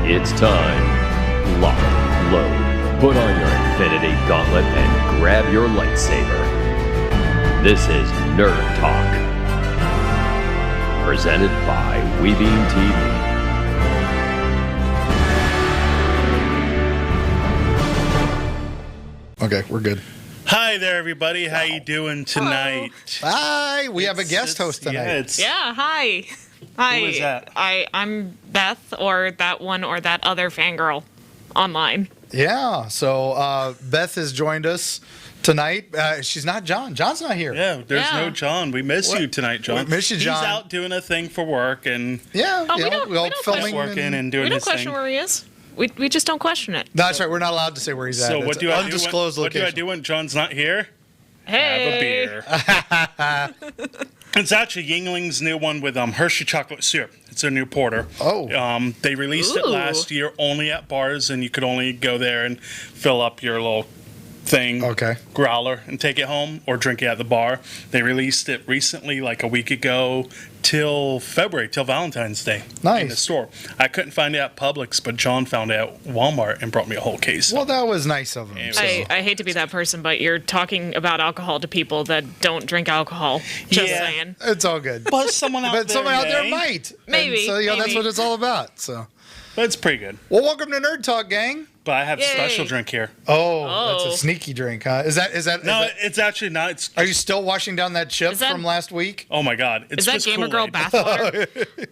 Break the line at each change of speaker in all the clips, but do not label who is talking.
It's time. Lock, load, put on your Infinity Gauntlet and grab your lightsaber. This is Nerd Talk. Presented by Webeam TV.
Okay, we're good.
Hi there, everybody. How you doing tonight?
Hi, we have a guest host tonight.
Hi. Hi.
Who is that?
I'm Beth, or that one, or that other fangirl online.
Yeah, so Beth has joined us tonight. She's not John. John's not here.
Yeah, there's no John. We miss you tonight, John.
We miss you, John.
He's out doing a thing for work and
Yeah,
Oh, we don't
filming
working and doing
We don't
his
question
thing.
where he is. We just don't question it.
No, that's right. We're not allowed to say where he's at.
So
It's
what do I do?
undisclosed
What do I
location.
do when John's not here?
Hey.
Have a beer. It's actually Yingling's new one with Hershey chocolate syrup. It's a new porter.
Oh.
They released it
Ooh.
last year only at bars, and you could only go there and fill up your little thing,
Okay.
growler, and take it home or drink it at the bar. They released it recently, like a week ago, till February, till Valentine's Day.
Nice.
In the store. I couldn't find it at Publix, but John found it at Walmart and brought me a whole case.
Well, that was nice of him.
And-
So.
I hate to be that person, but you're talking about alcohol to people that don't drink alcohol. Just
Yeah.
saying.
It's all good.
But someone out
But
there
someone out there
may.
might.
Maybe,
And so, that's
maybe.
what it's all about. So,
But it's pretty good.
well, welcome to Nerd Talk, gang.
But I have a
Yay.
special drink here.
Oh, that's
Oh.
a sneaky drink, huh? Is that?
No, it's actually not. It's
Are you still washing down that chip
Is that-
from last week?
oh my god! It's
Is that
just
Gamer Girl
Kool-Aid.
bathwater?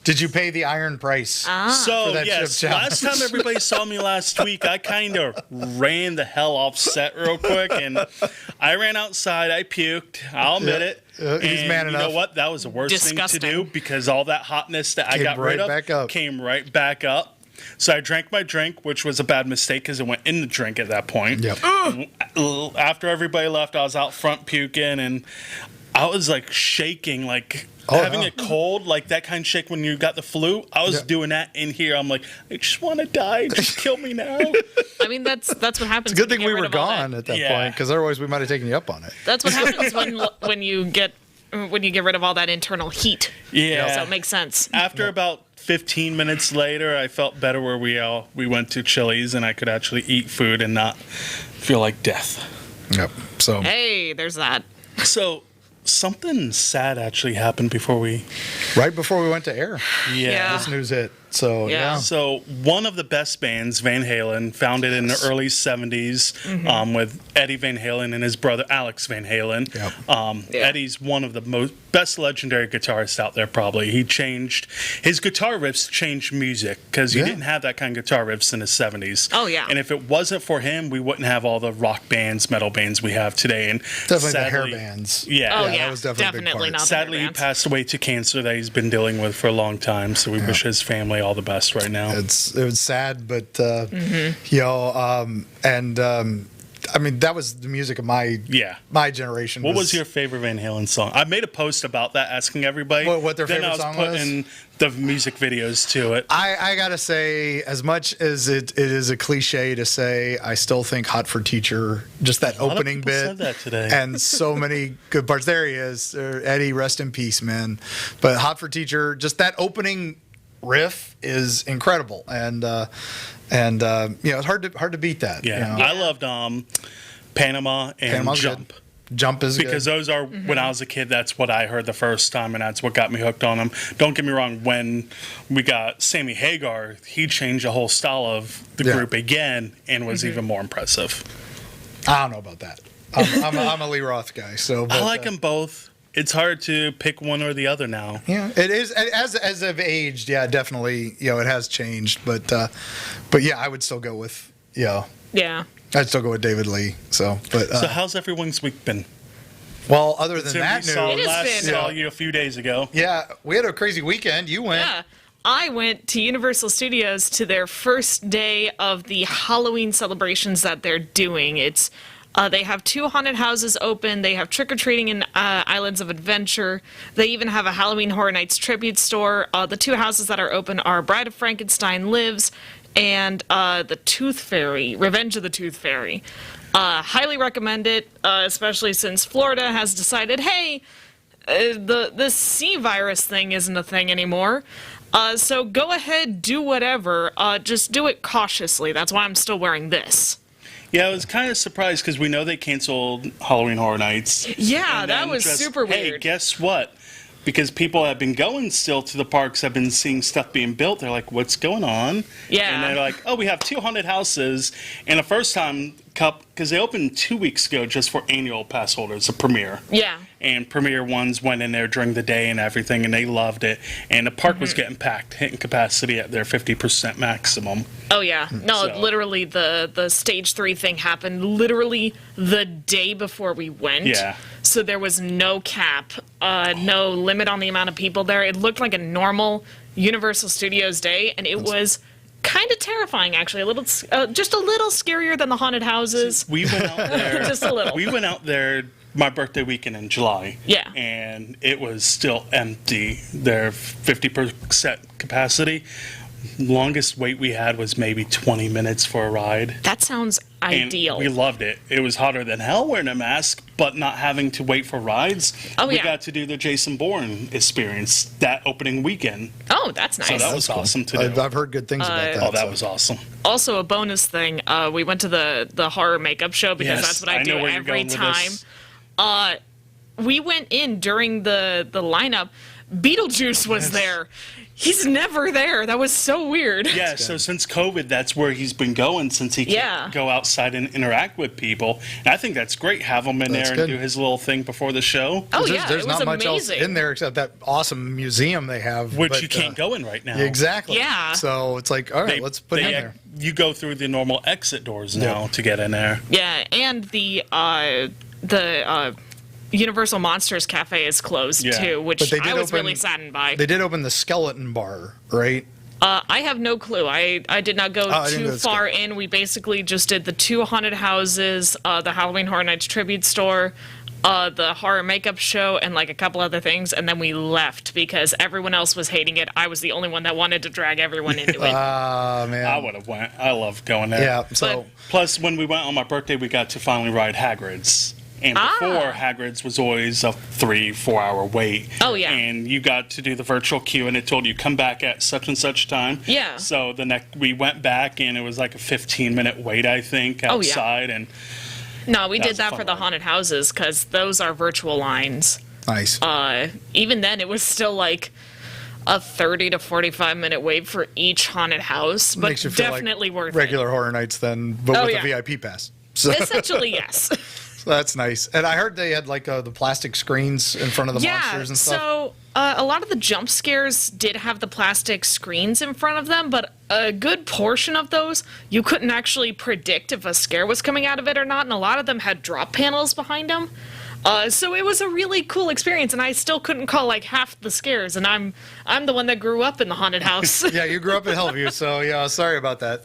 Did you pay the iron price?
So
for that
yes,
chip challenge.
last time everybody saw me last week, I kind of ran the hell off set real quick, and I ran outside. I puked. I'll admit it.
He's
And
man
you
enough.
know what? That was the worst thing to
Disgusting.
do because all that hotness that I
Came
got
right
rid of
back up.
came right back up. So I drank my drink, which was a bad mistake because it went in the drink at that point.
Yep.
After everybody left, I was out front puking, and I was like shaking, like
Oh,
having
no.
a cold, like that kind of shake when you got the flu. I was
Yeah.
doing that in here. I'm like, I just want to die. Just kill me now.
I mean, that's what happens.
It's a good
when
thing
you
we
get
were
rid of all that.
gone at that
Yeah.
point, because otherwise we might have taken you up on it.
That's what happens when you get rid of all that internal heat.
Yeah.
So it makes sense.
After about 15 minutes later, I felt better where we went to Chili's and I could actually eat food and not feel like death.
Yep. So
Hey, there's that.
So something sad actually happened before we.
right before we went to air,
Yeah.
this news hit. So
Yeah.
yeah.
So one of the best bands, Van Halen, founded in the early 70s with Eddie Van Halen and his brother Alex Van Halen.
Yep.
Yeah.
Eddie's one of the best legendary guitarists out there probably. His guitar riffs changed music because you
Yeah.
didn't have that kind of guitar riffs in the 70s.
Oh, yeah.
And if it wasn't for him, we wouldn't have all the rock bands, metal bands we have today. And
Definitely
sadly,
the hair bands.
Yeah.
Oh,
that
yeah.
was definitely a big part.
not the
Sadly, he
hair bands.
passed away to cancer that he's been dealing with for a long time. So we wish his family all the best right now.
It was sad, but I mean that was the music of my generation.
What was your favorite Van Halen song? I made a post about that, asking everybody
What their
then
favorite
I was
song was?
putting the music videos to it.
I gotta say, as much as it is a cliche to say, I still think "Hot for Teacher," just that
lot of
opening
people
bit,
said that today.
and so many good parts. There he is, Eddie. Rest in peace, man. But "Hot for Teacher," just that opening riff is incredible, and it's hard to beat that.
Yeah,
you know?
I loved Panama and
Panama's
Jump.
good. Jump is
Because
good.
those are, when I was a kid, that's what I heard the first time, and that's what got me hooked on them. Don't get me wrong, when we got Sammy Hagar, he changed the whole style of the
Yeah.
group again and was even more impressive.
I don't know about that. I'm a Lee Roth guy, so
I
but,
like them both. It's hard to pick one or the other now.
Yeah, it is as I've aged. Yeah, definitely. It has changed, but yeah, I would still go with
Yeah.
I'd still go with David Lee. So
So how's everyone's week been?
well, other than
Since
that
we saw,
news,
It has
last
been-
saw you a few days ago.
yeah, we had a crazy weekend. You went.
Yeah. I went to Universal Studios to their first day of the Halloween celebrations that they're doing. It's they have 2 haunted houses open. They have trick-or-treating in Islands of Adventure. They even have a Halloween Horror Nights tribute store. The 2 houses that are open are Bride of Frankenstein Lives and the Tooth Fairy, Revenge of the Tooth Fairy. Highly recommend it, especially since Florida has decided, hey, the C virus thing isn't a thing anymore. So go ahead, do whatever. Just do it cautiously. That's why I'm still wearing this.
Yeah, I was kind of surprised because we know they canceled Halloween Horror Nights.
Yeah,
And
that
then
was super
Hey,
weird.
guess what? Because people have been going still to the parks, have been seeing stuff being built. They're like, what's going on?
Yeah.
And they're like, oh, we have 2 haunted houses. And the first time, because they opened 2 weeks ago just for annual pass holders, a premiere.
Yeah.
And premiere ones went in there during the day and everything, and they loved it. And the park was getting packed, hitting capacity at their 50% maximum.
Oh yeah. No,
So-
literally the stage 3 thing happened literally the day before we went.
Yeah.
So there was no cap, no limit on the amount of people there. It looked like a normal Universal Studios day, and it was kind of terrifying actually. Just a little scarier than the haunted houses.
We went out there.
Just a little.
We went out there my birthday weekend in July.
Yeah.
And it was still empty. Their 50% capacity. Longest wait we had was maybe 20 minutes for a ride.
That sounds
And
ideal.
we loved it. It was hotter than hell wearing a mask, but not having to wait for rides.
Oh,
we
yeah.
got to do the Jason Bourne experience that opening weekend.
Oh, that's nice.
So that was awesome to do.
I've heard good things about that.
Oh, that
so.
was awesome.
Also, a bonus thing, we went to the horror makeup show because
Yes,
that's what I
I
do
know where you're
every
going with
time.
this.
We went in during the lineup. Beetlejuice was there. He's never there. That was so weird.
Yeah, so since COVID, that's where he's been going since he
Yeah.
can't go outside and interact with people. And I think that's great. Have him in
That's
there
good.
and do his little thing before the show,
Oh,
There's,
yeah,
there's
it was
not much else
amazing.
in there except that awesome museum they have.
which
but,
you can't go in right now.
Exactly.
Yeah.
So it's like, all right, let's put it in there.
You go through the normal exit doors now to get in there.
Yeah, and the Universal Monsters Cafe is closed
Yeah.
too, which
But they did
I was
open-
really saddened by.
They did open the Skeleton Bar, right?
I have no clue. I did not go
I didn't
too
go to
far in. We basically just did the 2 haunted houses, the Halloween Horror Nights tribute store, the horror makeup show, and like a couple other things, and then we left because everyone else was hating it. I was the only one that wanted to drag everyone into it.
Man.
I would have went. I love going there.
Yeah. So
Plus, when we went on my birthday, we got to finally ride Hagrid's. And before, Hagrid's was always a 3-4 hour wait.
Oh, yeah.
And you got to do the virtual queue, and it told you come back at such and such time.
Yeah.
So we went back, and it was like a 15-minute wait, I think,
Oh, yeah.
outside. And
No, we
That
did
was a
that
fun
for the
ride.
haunted houses because those are virtual lines.
nice.
Even then, it was still like a 30 to 45-minute wait for each haunted house, but
Makes you feel
definitely
like
worth
regular Horror Nights then, but
Oh,
with
yeah.
a VIP pass. So
it. Essentially, yes.
that's nice. And I heard they had like the plastic screens in front of the
Yeah,
monsters and stuff.
so a lot of the jump scares did have the plastic screens in front of them, but a good portion of those, you couldn't actually predict if a scare was coming out of it or not, and a lot of them had drop panels behind them. So it was a really cool experience, and I still couldn't call like half the scares, and I'm the one that grew up in the haunted house.
Yeah, you grew up in Hellevue, so yeah, sorry about that.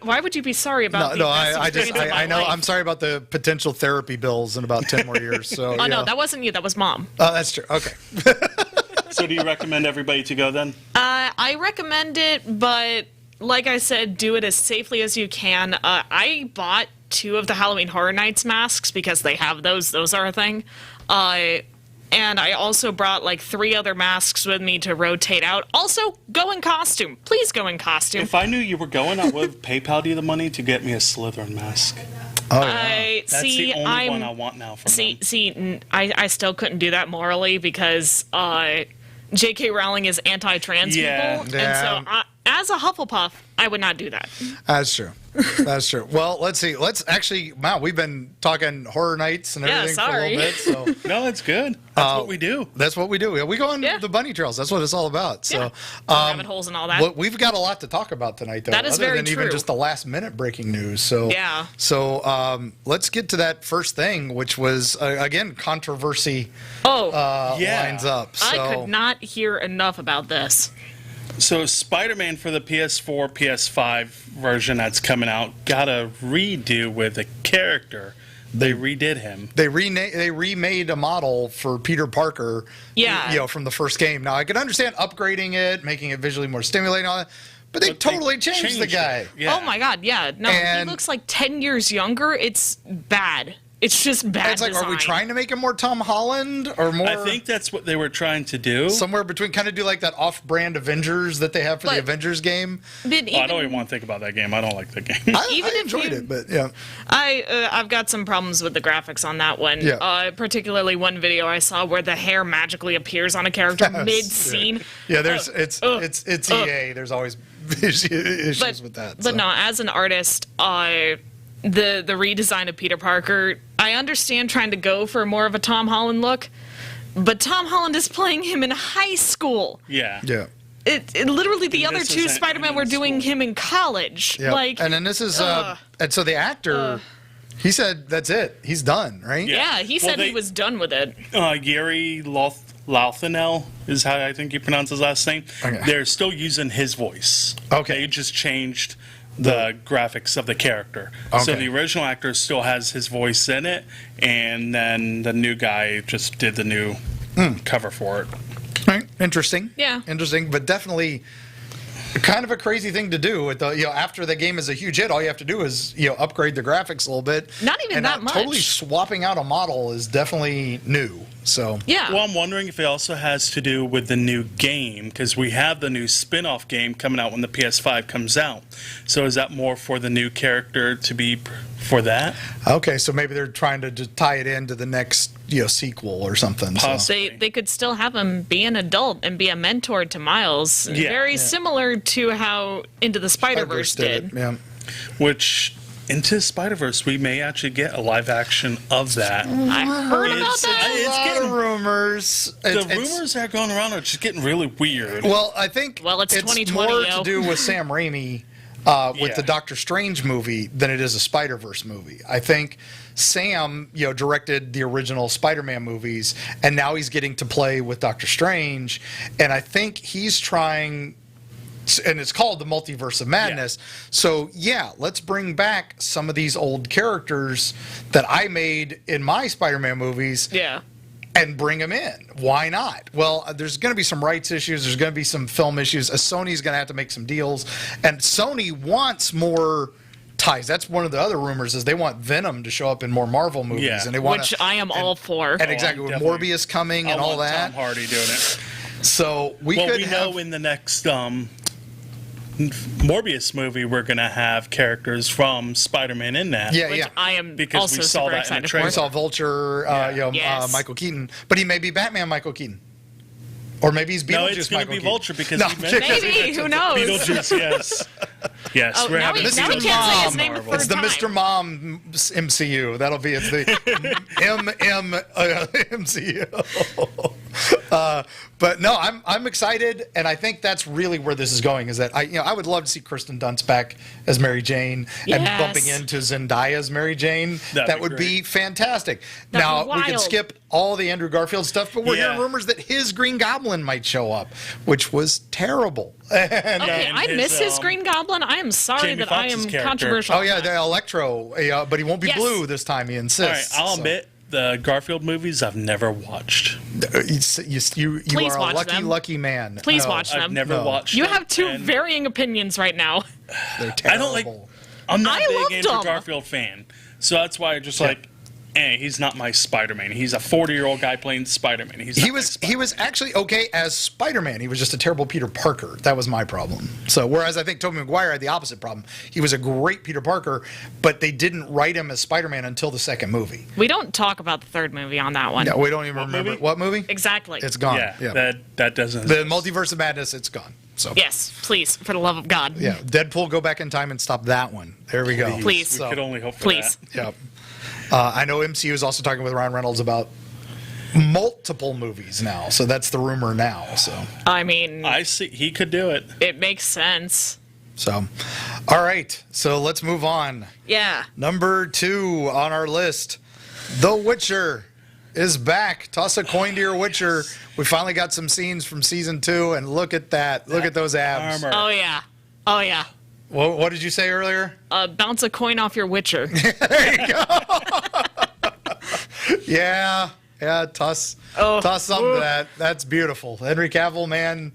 Why would you be sorry about the
No,
best
I just
experience of my
I know
life?
I'm sorry about the potential therapy bills in about 10 more years. So
Oh
yeah.
no, that wasn't you. That was mom.
Oh, that's true. Okay.
so do you recommend everybody to go then?
I recommend it, but like I said, do it as safely as you can. I bought 2 of the Halloween Horror Nights masks because they have those. Those are a thing. And I also brought like 3 other masks with me to rotate out. Also, go in costume. Please go in costume.
If I knew you were going, I would have PayPal'd you the money to get me a Slytherin mask.
Oh yeah.
That's the only one I want now from them.
I still couldn't do that morally because J.K. Rowling is anti-trans
Yeah.
people,
Yeah.
and so as a Hufflepuff, I would not do that.
That's true. That's true. Well, let's see. Let's actually, wow, we've been talking Horror Nights and
Yeah,
everything for a little bit. So
No, it's good. That's what we do.
that's what we do. We go on
Yeah.
the bunny trails. That's what it's all about. So,
Yeah. Rabbit holes and all that.
We've got a lot to talk about tonight, though.
That is
other
very
than even
true.
just the last minute breaking news. So,
Yeah.
So, let's get to that first thing, which was again controversy
Yeah.
lines up. So,
I could not hear enough about this.
So Spider-Man for the PS4, PS5 version that's coming out got a redo with a character. They redid him.
They remade a model for Peter Parker.
Yeah.
From the first game. Now I could understand upgrading it, making it visually more stimulating, all that, but they
But
totally
they
changed the guy.
it. Yeah.
Oh my god, yeah. No,
And-
he looks like 10 years younger. It's bad. It's just bad
It's like, are we
design.
trying to make him more Tom Holland or more?
I think that's what they were trying to do.
somewhere between, kind of do like that off-brand Avengers that they have for the
But-
Avengers game.
But
Oh, I don't
even-
even want to think about that game. I don't like that game.
Even
I
if
enjoyed
you-
it, but yeah.
I've got some problems with the graphics on that one.
Yeah.
Particularly one video I saw where the hair magically appears on a character mid-scene.
Yeah, there's it's EA. There's always issues
But,
with that.
but no, as an artist, the redesign of Peter Parker, I understand trying to go for more of a Tom Holland look, but Tom Holland is playing him in high school.
Yeah.
Yeah.
It literally the
And
other
this
two
isn't
Spider-Man
him
were
in
doing
school.
him in college.
Yeah.
Like,
and then this is and so the actor he said that's it. He's done, right?
yeah, he
Well,
said he was done with it.
Gary Lauthanel is how I think you pronounce his last name.
Okay.
They're still using his voice.
Okay.
They just changed the graphics of the character. So
Okay.
the original actor still has his voice in it, and then the new guy just did the new cover for it.
Right. Interesting.
Yeah.
Interesting, but definitely kind of a crazy thing to do with the, after the game is a huge hit, all you have to do is, upgrade the graphics a little bit.
Not even
and
that much.
Totally swapping out a model is definitely new. So
Yeah.
Well, I'm wondering if it also has to do with the new game, because we have the new spin-off game coming out when the PS5 comes out. So is that more for the new character to be for that?
okay, so maybe they're trying to just tie it into the next, sequel or something. So.
Possibly.
They could still have him be an adult and be a mentor to Miles.
Yeah.
Very
Yeah.
similar to how Into the Spider-Verse did.
it, Yeah.
Which, into Spider-Verse, we may actually get a live action of that.
I heard about
It's-
that.
It's
A lot
getting-
of rumors.
The
It's-
rumors that are going around are just getting really weird.
Well, I think
Well, it's 2020,
more
yo.
to do with Sam Raimi with
Yeah.
the Doctor Strange movie than it is a Spider-Verse movie. I think Sam, directed the original Spider-Man movies, and now he's getting to play with Doctor Strange, and I think he's trying. And it's called the Multiverse of Madness. So, let's bring back some of these old characters that I made in my Spider-Man movies
Yeah.
and bring them in. Why not? Well, there's going to be some rights issues. There's going to be some film issues. Sony's going to have to make some deals. And Sony wants more ties. That's one of the other rumors is they want Venom to show up in more Marvel movies.
Yeah.
And they want
Which I am all for.
And exactly, with
definitely-
Morbius coming
I
and all
want
that.
Tom Hardy doing it.
So we
Well,
could
we
have...
know in the next Morbius movie we're going to have characters from Spider-Man in that.
Yeah,
Which
yeah.
I am
Because
also
we saw
super
that in the
excited
trailer.
We
for.
saw Vulture,
Yes.
Michael Keaton. But he may be Batman Michael Keaton. Or maybe he's Beetlejuice
No, it's going to
Michael
be
Keaton.
Vulture because
No,
he mentioned
Maybe, who knows?
Beetlejuice, yes. Yes,
Oh,
we're
now
having
he
Mr.
can't say his
Mom.
name the
It's
third
the
time.
Mr. Mom MCU. That'll be it's the MCU. But no, I'm excited, and I think that's really where this is going. Is that I would love to see Kristen Dunst back as Mary Jane and
Yes.
bumping into Zendaya as Mary Jane.
That'd
that
be
would be
great.
fantastic.
That'd
Now
be
we could
wild.
skip all the Andrew Garfield stuff, but we're
Yeah.
hearing rumors that his Green Goblin might show up, which was terrible.
Okay,
and
I miss his
his,
Green Goblin. I am sorry
Jamie
that I am
Foxx's character.
controversial.
Oh yeah, the Electro, but he won't be
Yes.
blue this time. He
All right,
insists.
I'll
so.
admit the Garfield movies I've never watched.
You
Please
are a
watch
lucky,
them.
lucky man.
Please
No,
watch
I've
them.
never
No.
watched
You
them,
have two
and
varying opinions right now.
They're
I
terrible.
don't like. I'm not
I
a big
loved
Andrew
them.
Garfield fan, so that's why I just like. He's not my Spider-Man. He's a 40-year-old guy playing Spider-Man. He's not
He
my
was
Spider-Man.
actually okay as Spider-Man. He was just a terrible Peter Parker. That was my problem. So whereas I think Tobey Maguire had the opposite problem. He was a great Peter Parker, but they didn't write him as Spider-Man until the second movie.
We don't talk about the third movie on that one.
No, we don't even
What
remember
movie?
what movie.
Exactly.
It's gone.
Yeah, that doesn't.
the Multiverse of Madness. It's gone. So
Yes, please, for the love of God.
yeah, Deadpool, go back in time and stop that one. There we go.
Please.
we
So,
could only hope for
Please.
that.
yeah. I know MCU is also talking with Ryan Reynolds about multiple movies now. So that's the rumor now. So.
I mean,
I see he could do it.
it makes sense.
So, all right. So let's move on.
Yeah.
Number 2 on our list, The Witcher is back. Toss a coin to your Witcher. We finally got some scenes from season 2, and look at that. Look at those abs.
Armor.
Oh yeah. Oh yeah.
What did you say earlier?
Bounce a coin off your Witcher.
Yeah. Toss something to that. That's beautiful. Henry Cavill, man.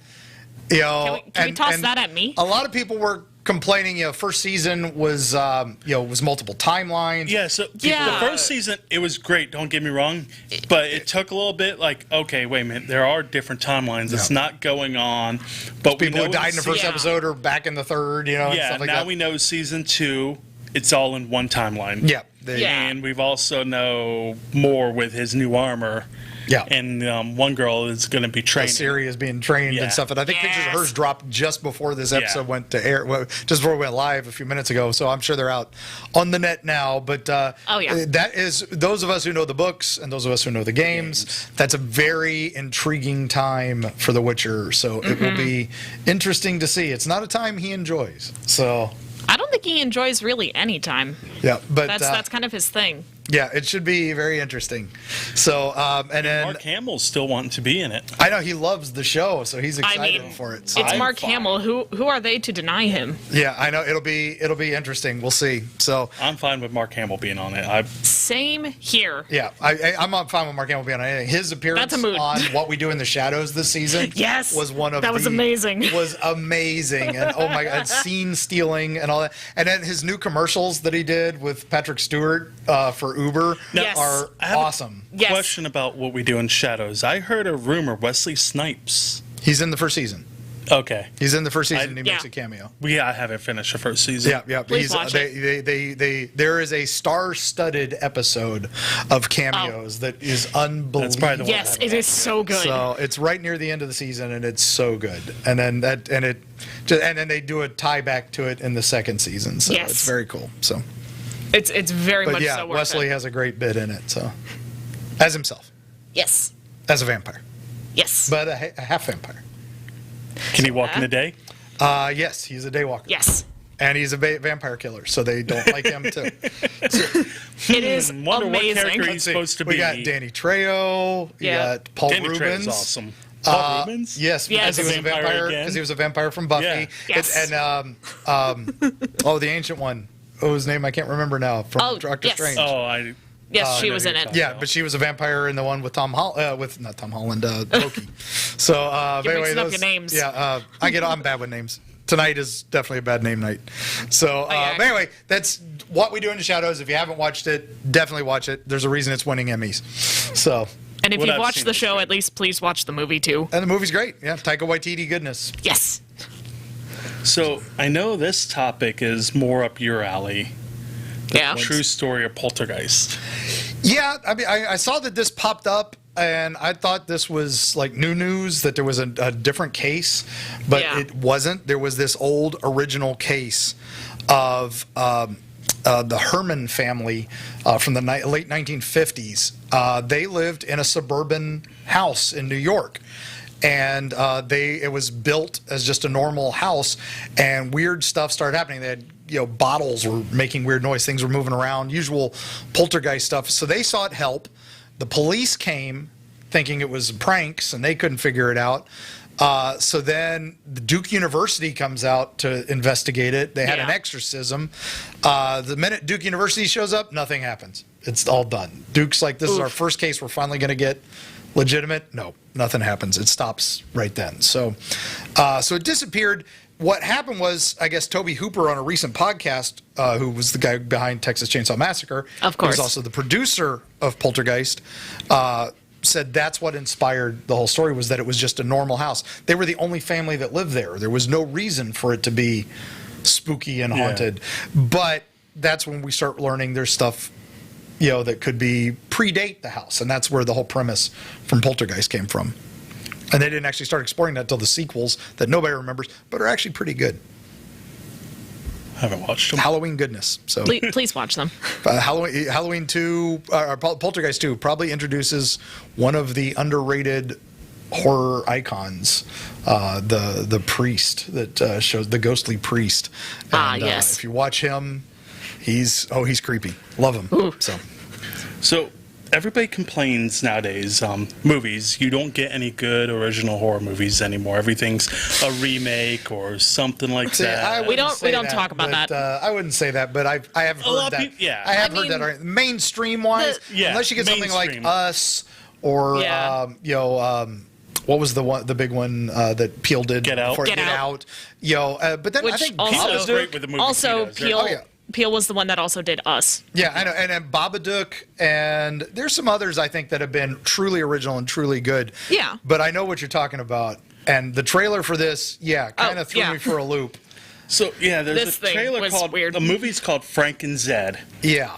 Can we toss that at me?
A lot of people were complaining, first season was, was multiple timelines.
Yeah, so
Yeah.
the first season, it was great, don't get me wrong, but it took a little bit okay, wait a minute, there are different timelines. It's not going on, but
People
we
who
know
died in the first
Yeah.
episode are back in the third, and
yeah,
stuff like
now
that.
we know season 2, it's all in one timeline.
Yeah.
Yeah.
And we've also know more with his new armor.
Yeah.
And one girl is going to be training.
Siri is being trained
Yeah.
and stuff. And I think pictures of
Yes.
hers dropped just before this episode
Yeah.
went to air, just before we went live a few minutes ago. So I'm sure they're out on the net now. But that is, those of us who know the books and those of us who know the games, that's a very intriguing time for The Witcher. So it will be interesting to see. It's not a time he enjoys. So,
I don't think he enjoys really any time.
yeah. But
That's kind of his thing.
yeah, it should be very interesting. So, and then
Mark Hamill's still wanting to be in it.
I know he loves the show, so he's excited for it. So.
It's
I'm
Mark
fine.
Hamill. Who are they to deny him?
Yeah, I know it'll be interesting. We'll see. So
I'm fine with Mark Hamill being on it.
Same here.
yeah, I'm not fine with Mark Hamill being on anything. His appearance
That's a mood.
on What We Do in the Shadows this season,
Yes,
was one of
that was amazing.
Was amazing, and oh my god, scene stealing and all that. And then his new commercials that he did with Patrick Stewart for Uber
Yes.
are
I have a-
awesome.
Yes.
Question about What We Do in Shadows. I heard a rumor Wesley Snipes.
He's in the first season.
Okay.
He's in the first season. And he makes
Yeah.
a cameo.
I haven't finished the first season.
Yeah, yeah.
Please watch
There is a star-studded episode of cameos that is unbelievable.
That's probably the one.
Yes, it is so good.
So it's right near the end of the season, and it's so good. And then then they do a tie back to it in the second season. So
Yes.
it's very cool. So,
it's very
but
much
yeah,
so worth
Wesley
it.
has a great bit in it. So, as himself,
Yes.
as a vampire,
Yes.
but a half vampire.
Can he walk in the day?
Yes, he's a daywalker.
Yes.
And he's a vampire killer, so they don't like him too.
It is
Wonder what character
amazing.
he's supposed to
We
be.
got Danny Trejo. You
Yeah.
got Paul
Danny Trejo's
Rubens.
awesome. Paul Rubens?
Yes, because
Yes.
he was a
Vampire
vampire.
again?
Because he was a vampire from Buffy.
Yeah.
Yes.
And the ancient one. Oh, his name I can't remember now. From
Oh,
Doctor
yes.
Strange.
Oh,
Yes, she
no,
was
you're
in it.
talking-
Yeah, but she was a vampire in the one with not Tom Holland, Loki. So but
You're
anyway,
mixing up your names.
Yeah, I'm bad with names. Tonight is definitely a bad name night. So,
yeah.
but anyway, that's What We Do in the Shadows. If you haven't watched it, definitely watch it. There's a reason it's winning Emmys. So,
And if
What
you've
I've
watched
seen
the
is
show,
great.
at least please watch the movie too.
and the movie's great. Yeah, Taika Waititi goodness.
Yes.
So I know this topic is more up your alley.
Yeah.
True story of Poltergeist.
Yeah, I mean, I saw that this popped up, and I thought this was like new news, that there was a different case, but
Yeah.
it wasn't. There was this old original case of the Herman family from the late 1950s. They lived in a suburban house in New York. And it was built as just a normal house, and weird stuff started happening. They had, bottles were making weird noise, things were moving around, usual poltergeist stuff. So they sought help. The police came thinking it was pranks, and they couldn't figure it out. So then the Duke University comes out to investigate it. They had an
Yeah.
exorcism. The minute Duke University shows up, nothing happens. It's all done. Duke's like, this is our first case we're finally going to get legitimate. No, nothing happens. It stops right then. So it disappeared. What happened was, I guess, Toby Hooper on a recent podcast, who was the guy behind Texas Chainsaw Massacre,
Of
who was
course.
also the producer of Poltergeist, said that's what inspired the whole story, was that it was just a normal house. They were the only family that lived there. There was no reason for it to be spooky and haunted. But that's when we start learning there's stuff, that could be predate the house. And that's where the whole premise from Poltergeist came from. And they didn't actually start exploring that until the sequels that nobody remembers, but are actually pretty good.
I haven't watched them.
Halloween goodness. So
Please watch them.
Halloween 2, Poltergeist 2 probably introduces one of the underrated horror icons, the priest that shows the ghostly priest. And,
Yes.
if you watch him, he's creepy. Love him.
Ooh.
So everybody complains nowadays, movies, you don't get any good original horror movies anymore. Everything's a remake or something like
See,
that.
We don't
say
talk about
but,
that.
I wouldn't say that, but I have
A lot
heard
of
that.
people- yeah.
I have
I
heard
mean,
that. Already. Mainstream wise,
Yeah,
unless you get something like
mainstream.
Us or
Yeah.
what was the big one that Peele did?
Get Out.
before
Get
Get
Out.
Out. But then I
Which
think
Peele
also-
was great with the movie.
Also,
he does.
Peele.
Oh, yeah.
Peele was the one that also did Us.
Yeah, I know, and then Babadook, and there's some others I think that have been truly original and truly good.
Yeah.
But I know what you're talking about, and the trailer for this, kind of threw
yeah.
me for a loop.
So yeah, there's
This
a
thing
trailer
was
called
weird.
the movie's called Frank and Zed.
Yeah.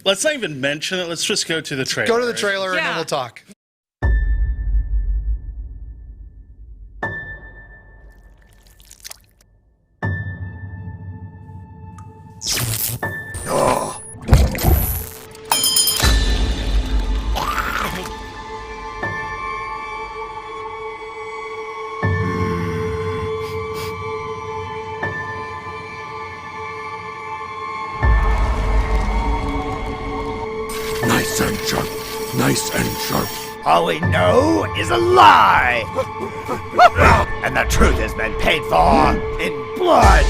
Let's not even mention it. Let's just go to the trailer.
Go to the
right?
trailer and then
Yeah.
we'll talk.
Nice and sharp. Nice and sharp.
All we know is a lie. And the truth has been paid for in blood.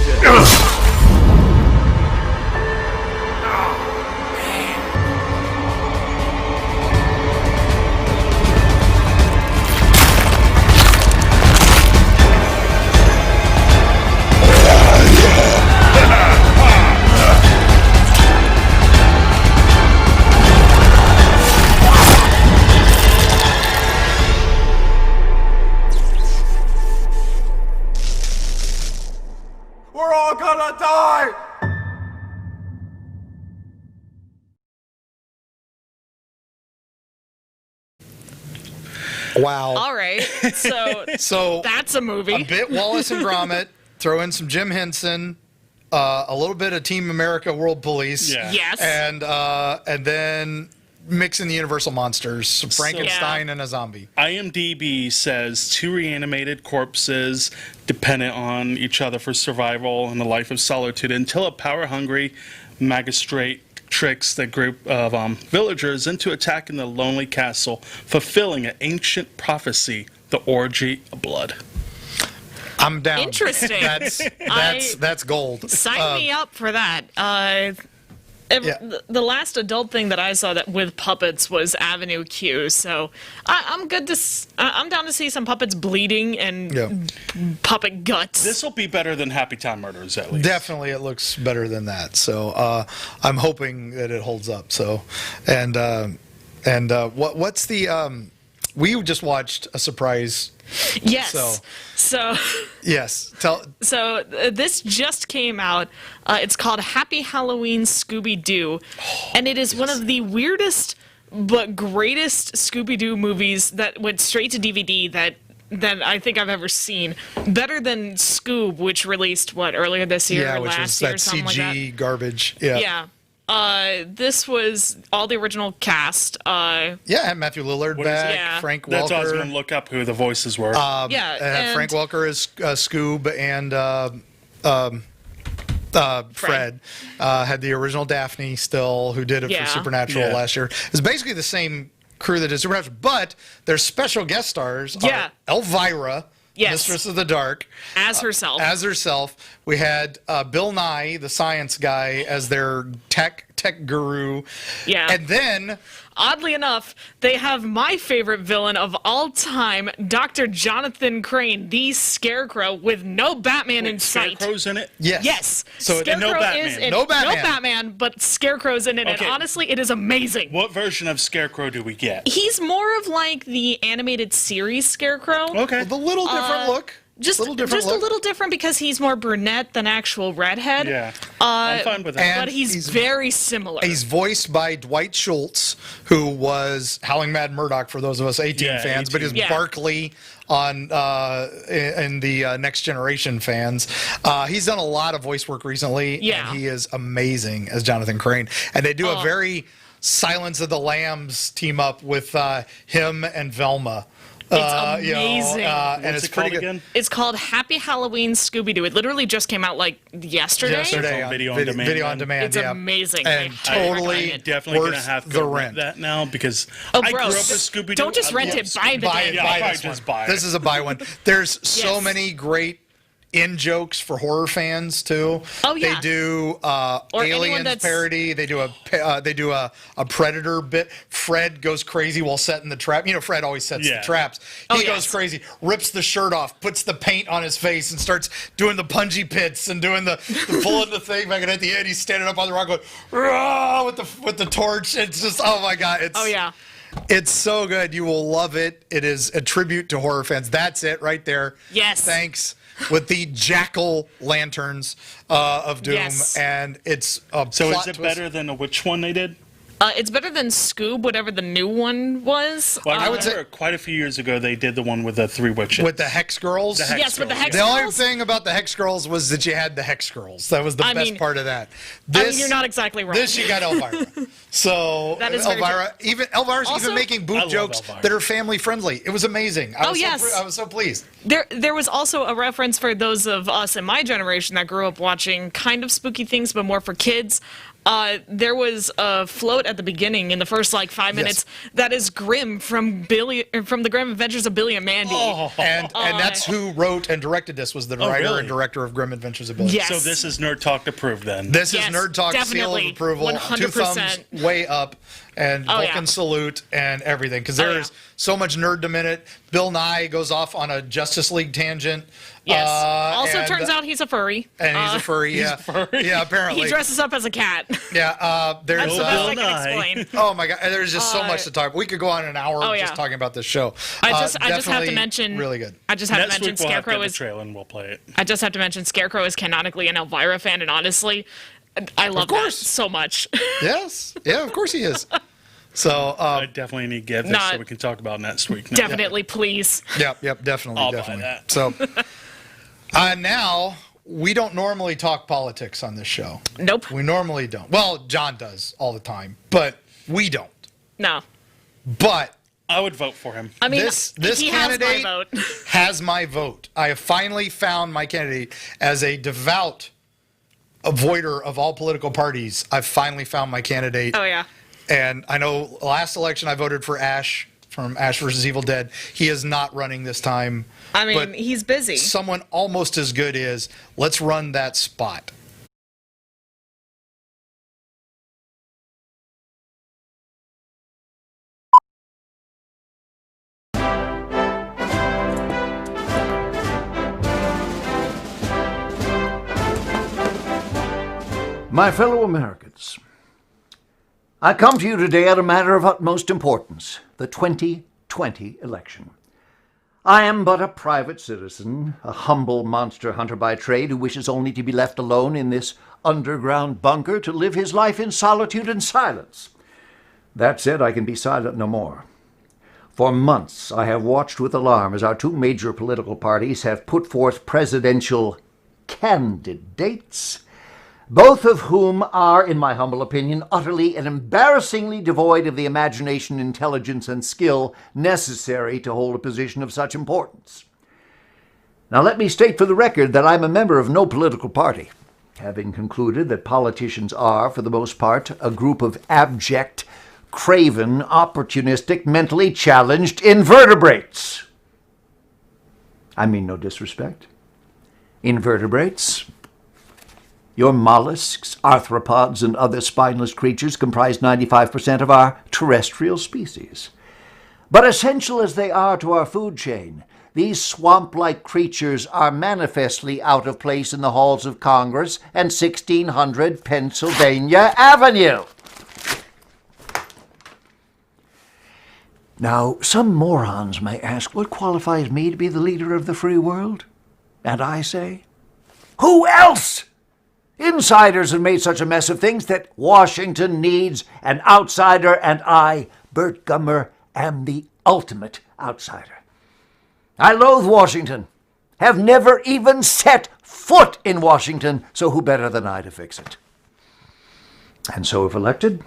We're all gonna die.
Wow.
All right. So
So
that's a movie.
a bit Wallace and Gromit, throw in some Jim Henson, a little bit of Team America World Police.
Yeah.
Yes.
And then mix in the Universal monsters, Frankenstein and a zombie.
IMDb says 2 reanimated corpses dependent on each other for survival in a life of solitude until a power-hungry magistrate tricks the group of villagers into attacking the lonely castle, fulfilling an ancient prophecy, the orgy of blood.
I'm down.
Interesting.
That's gold.
Sign me up for that.
Yeah.
The last adult thing that I saw that with puppets was Avenue Q. So I'm good to. I'm down to see some puppets bleeding and
Yeah.
puppet guts.
This will be better than Happy Time Murders, at least.
Definitely, it looks better than that. So I'm hoping that it holds up. So, what's the? We just watched a surprise.
yes. So
Yes,
this just came out. It's called Happy Halloween Scooby Doo, and it is one of the weirdest but greatest Scooby Doo movies that went straight to DVD that I think I've ever seen. Better than Scoob, which released earlier this year or
which was
last year,
that
something
CG
like that.
garbage. Yeah,
Yeah. This was all the original cast.
yeah. And Matthew Lillard
What is
back,
it?
Yeah.
Frank Welker.
That's what I was going to look up who the voices were.
Yeah, and
Frank Welker is Scoob, and Fred had the original Daphne still, who did it
Yeah.
for Supernatural
Yeah.
last year. It's basically the same crew that did Supernatural, but their special guest stars
Yeah.
are Elvira,
Yes.
Mistress of the Dark,
as herself.
as herself. We had Bill Nye, the science guy, as their tech guru.
Yeah.
And then
Oddly enough, they have my favorite villain of all time, Dr. Jonathan Crane, the Scarecrow, with no Batman in sight.
Scarecrow's in it?
Yes.
So
and no
Scarecrow
Batman.
is in
No Batman.
No Batman, but Scarecrow's in it,
Okay.
and honestly, it is amazing.
What version of Scarecrow do we get?
He's more of like the animated series Scarecrow.
Okay.
with a little different look.
Just,
little different
just a
look.
little different because he's more brunette than actual redhead.
Yeah. I'm fine with that.
and
But he's very similar.
He's voiced by Dwight Schultz, who was Howling Mad Murdoch for those of us 18
Yeah,
fans, but he's
18.
Yeah.
Barkley on in the Next Generation fans. He's done a lot of voice work recently,
Yeah.
and he is amazing as Jonathan Crane. And they do a very Silence of the Lambs team up with him and Velma.
It's
You know,
amazing.
and
What's
it's
it called
pretty good.
again?
It's called Happy Halloween Scooby-Doo. It literally just came out like yesterday.
Yesterday
on
on
video on demand,
Video on
then.
demand,
It's
yeah.
amazing.
And
I highly
totally
recommend it.
Definitely gonna
worth
have to
the
go
rent.
rent that now because
Oh,
I
bro,
grew up with Scooby Doo.
don't just rent it, buy the
Buy
damn
it,
Yeah,
buy
I'll
this
probably just
one.
buy it.
This is a buy one. There's so
Yes.
many great in jokes for horror fans too.
Oh, yeah.
They do
Or anyone
Aliens
that's-
parody. They do a Predator bit. Fred goes crazy while setting the trap. You know, Fred always sets the
Yeah.
traps.
Oh,
He goes
yes.
crazy, rips the shirt off, puts the paint on his face, and starts doing the punji pits and doing the pulling the thing back. And at the end, he's standing up on the rock going "Rah!" with the torch. It's just, oh my god!
Oh yeah.
It's so good. You will love it. It is a tribute to horror fans. That's it right there.
Yes.
Thanks. With the jackal lanterns of Doom.
Yes.
And it's a
So
plot
is it
twist.
better than which one they did?
It's better than Scoob, whatever the new one was.
Well, I
would say-
remember quite a few years ago they did the one with the 3 witches.
With the Hex Girls?
The Hex
Yes, with the
Girls,
Hex
The only
Girls?
thing about the Hex Girls was that you had the Hex Girls. That was the
I
best
mean-
part of that.
I mean, you're not exactly wrong.
This you got Elvira. So
That is very
Elvira, Elvira's
Also-
even making
I
boob
love
jokes
Elvira.
that are family friendly. It was amazing. I was so pleased.
There was also a reference for those of us in my generation that grew up watching kind of spooky things, but more for kids. There was a float at the beginning in the first 5 minutes that is Grimm from the Grim Adventures of Billy and Mandy.
And that's who wrote and directed this, was the writer
really?
and director of Grim Adventures of Billy.
Yes.
So this is Nerd Talk approved then.
This
Yes,
is Nerd Talk seal
definitely.
of approval. 2 thumbs
100%.
way up and
Oh,
Vulcan
yeah.
salute and everything. Because
Oh,
there's
yeah.
so much nerddom in it. Bill Nye goes off on a Justice League tangent.
Yes. Also,
and-
turns out he's a furry.
And he's a furry, yeah. Yeah, apparently.
He dresses up as a cat.
Yeah, there's
That's the best I
Bill
can
Nye.
explain.
oh my god, there's just so much to talk about. We could go on an hour
Oh, yeah.
just talking about this show.
I just have to
Definitely
mention.
really good.
I just have
Next
to mention
week we'll have to
Scarecrow
get the
is.
trailer and we'll play it.
I just have to mention Scarecrow is canonically an Elvira fan, and honestly, I love that
course.
so much.
Yes, yeah, of course he is. So,
I definitely need to get this
Not-
so we can talk about next week. now.
Definitely, please.
yep, definitely,
I'll buy
definitely.
that.
So, now we don't normally talk politics on this show.
Nope.
We normally don't. Well, John does all the time, but we don't.
No.
But
I would vote for him.
I mean,
this
he has my
candidate
vote.
has my vote. I have finally found my candidate as a devout avoider of all political parties. I've finally found my candidate.
Oh yeah.
And I know last election I voted for Ash from Ash versus Evil Dead. He is not running this time.
I mean,
but
he's busy.
someone almost as good is. Let's run that spot.
My fellow Americans, I come to you today on a matter of utmost importance, the 2020 election. I am but a private citizen, a humble monster hunter by trade who wishes only to be left alone in this underground bunker to live his life in solitude and silence. That said, I can be silent no more. For months, I have watched with alarm as our 2 major political parties have put forth presidential candidates, both of whom are, in my humble opinion, utterly and embarrassingly devoid of the imagination, intelligence, and skill necessary to hold a position of such importance. Now let me state for the record that I'm a member of no political party, having concluded that politicians are, for the most part, a group of abject, craven, opportunistic, mentally challenged invertebrates. I mean no disrespect. Invertebrates. Your mollusks, arthropods, and other spineless creatures comprise 95% of our terrestrial species. But essential as they are to our food chain, these swamp-like creatures are manifestly out of place in the halls of Congress and 1600 Pennsylvania Avenue. Now, some morons may ask, what qualifies me to be the leader of the free world? And I say, who else? Insiders have made such a mess of things that Washington needs an outsider, and I, Bert Gummer, am the ultimate outsider. I loathe Washington, have never even set foot in Washington, so who better than I to fix it? And so if elected,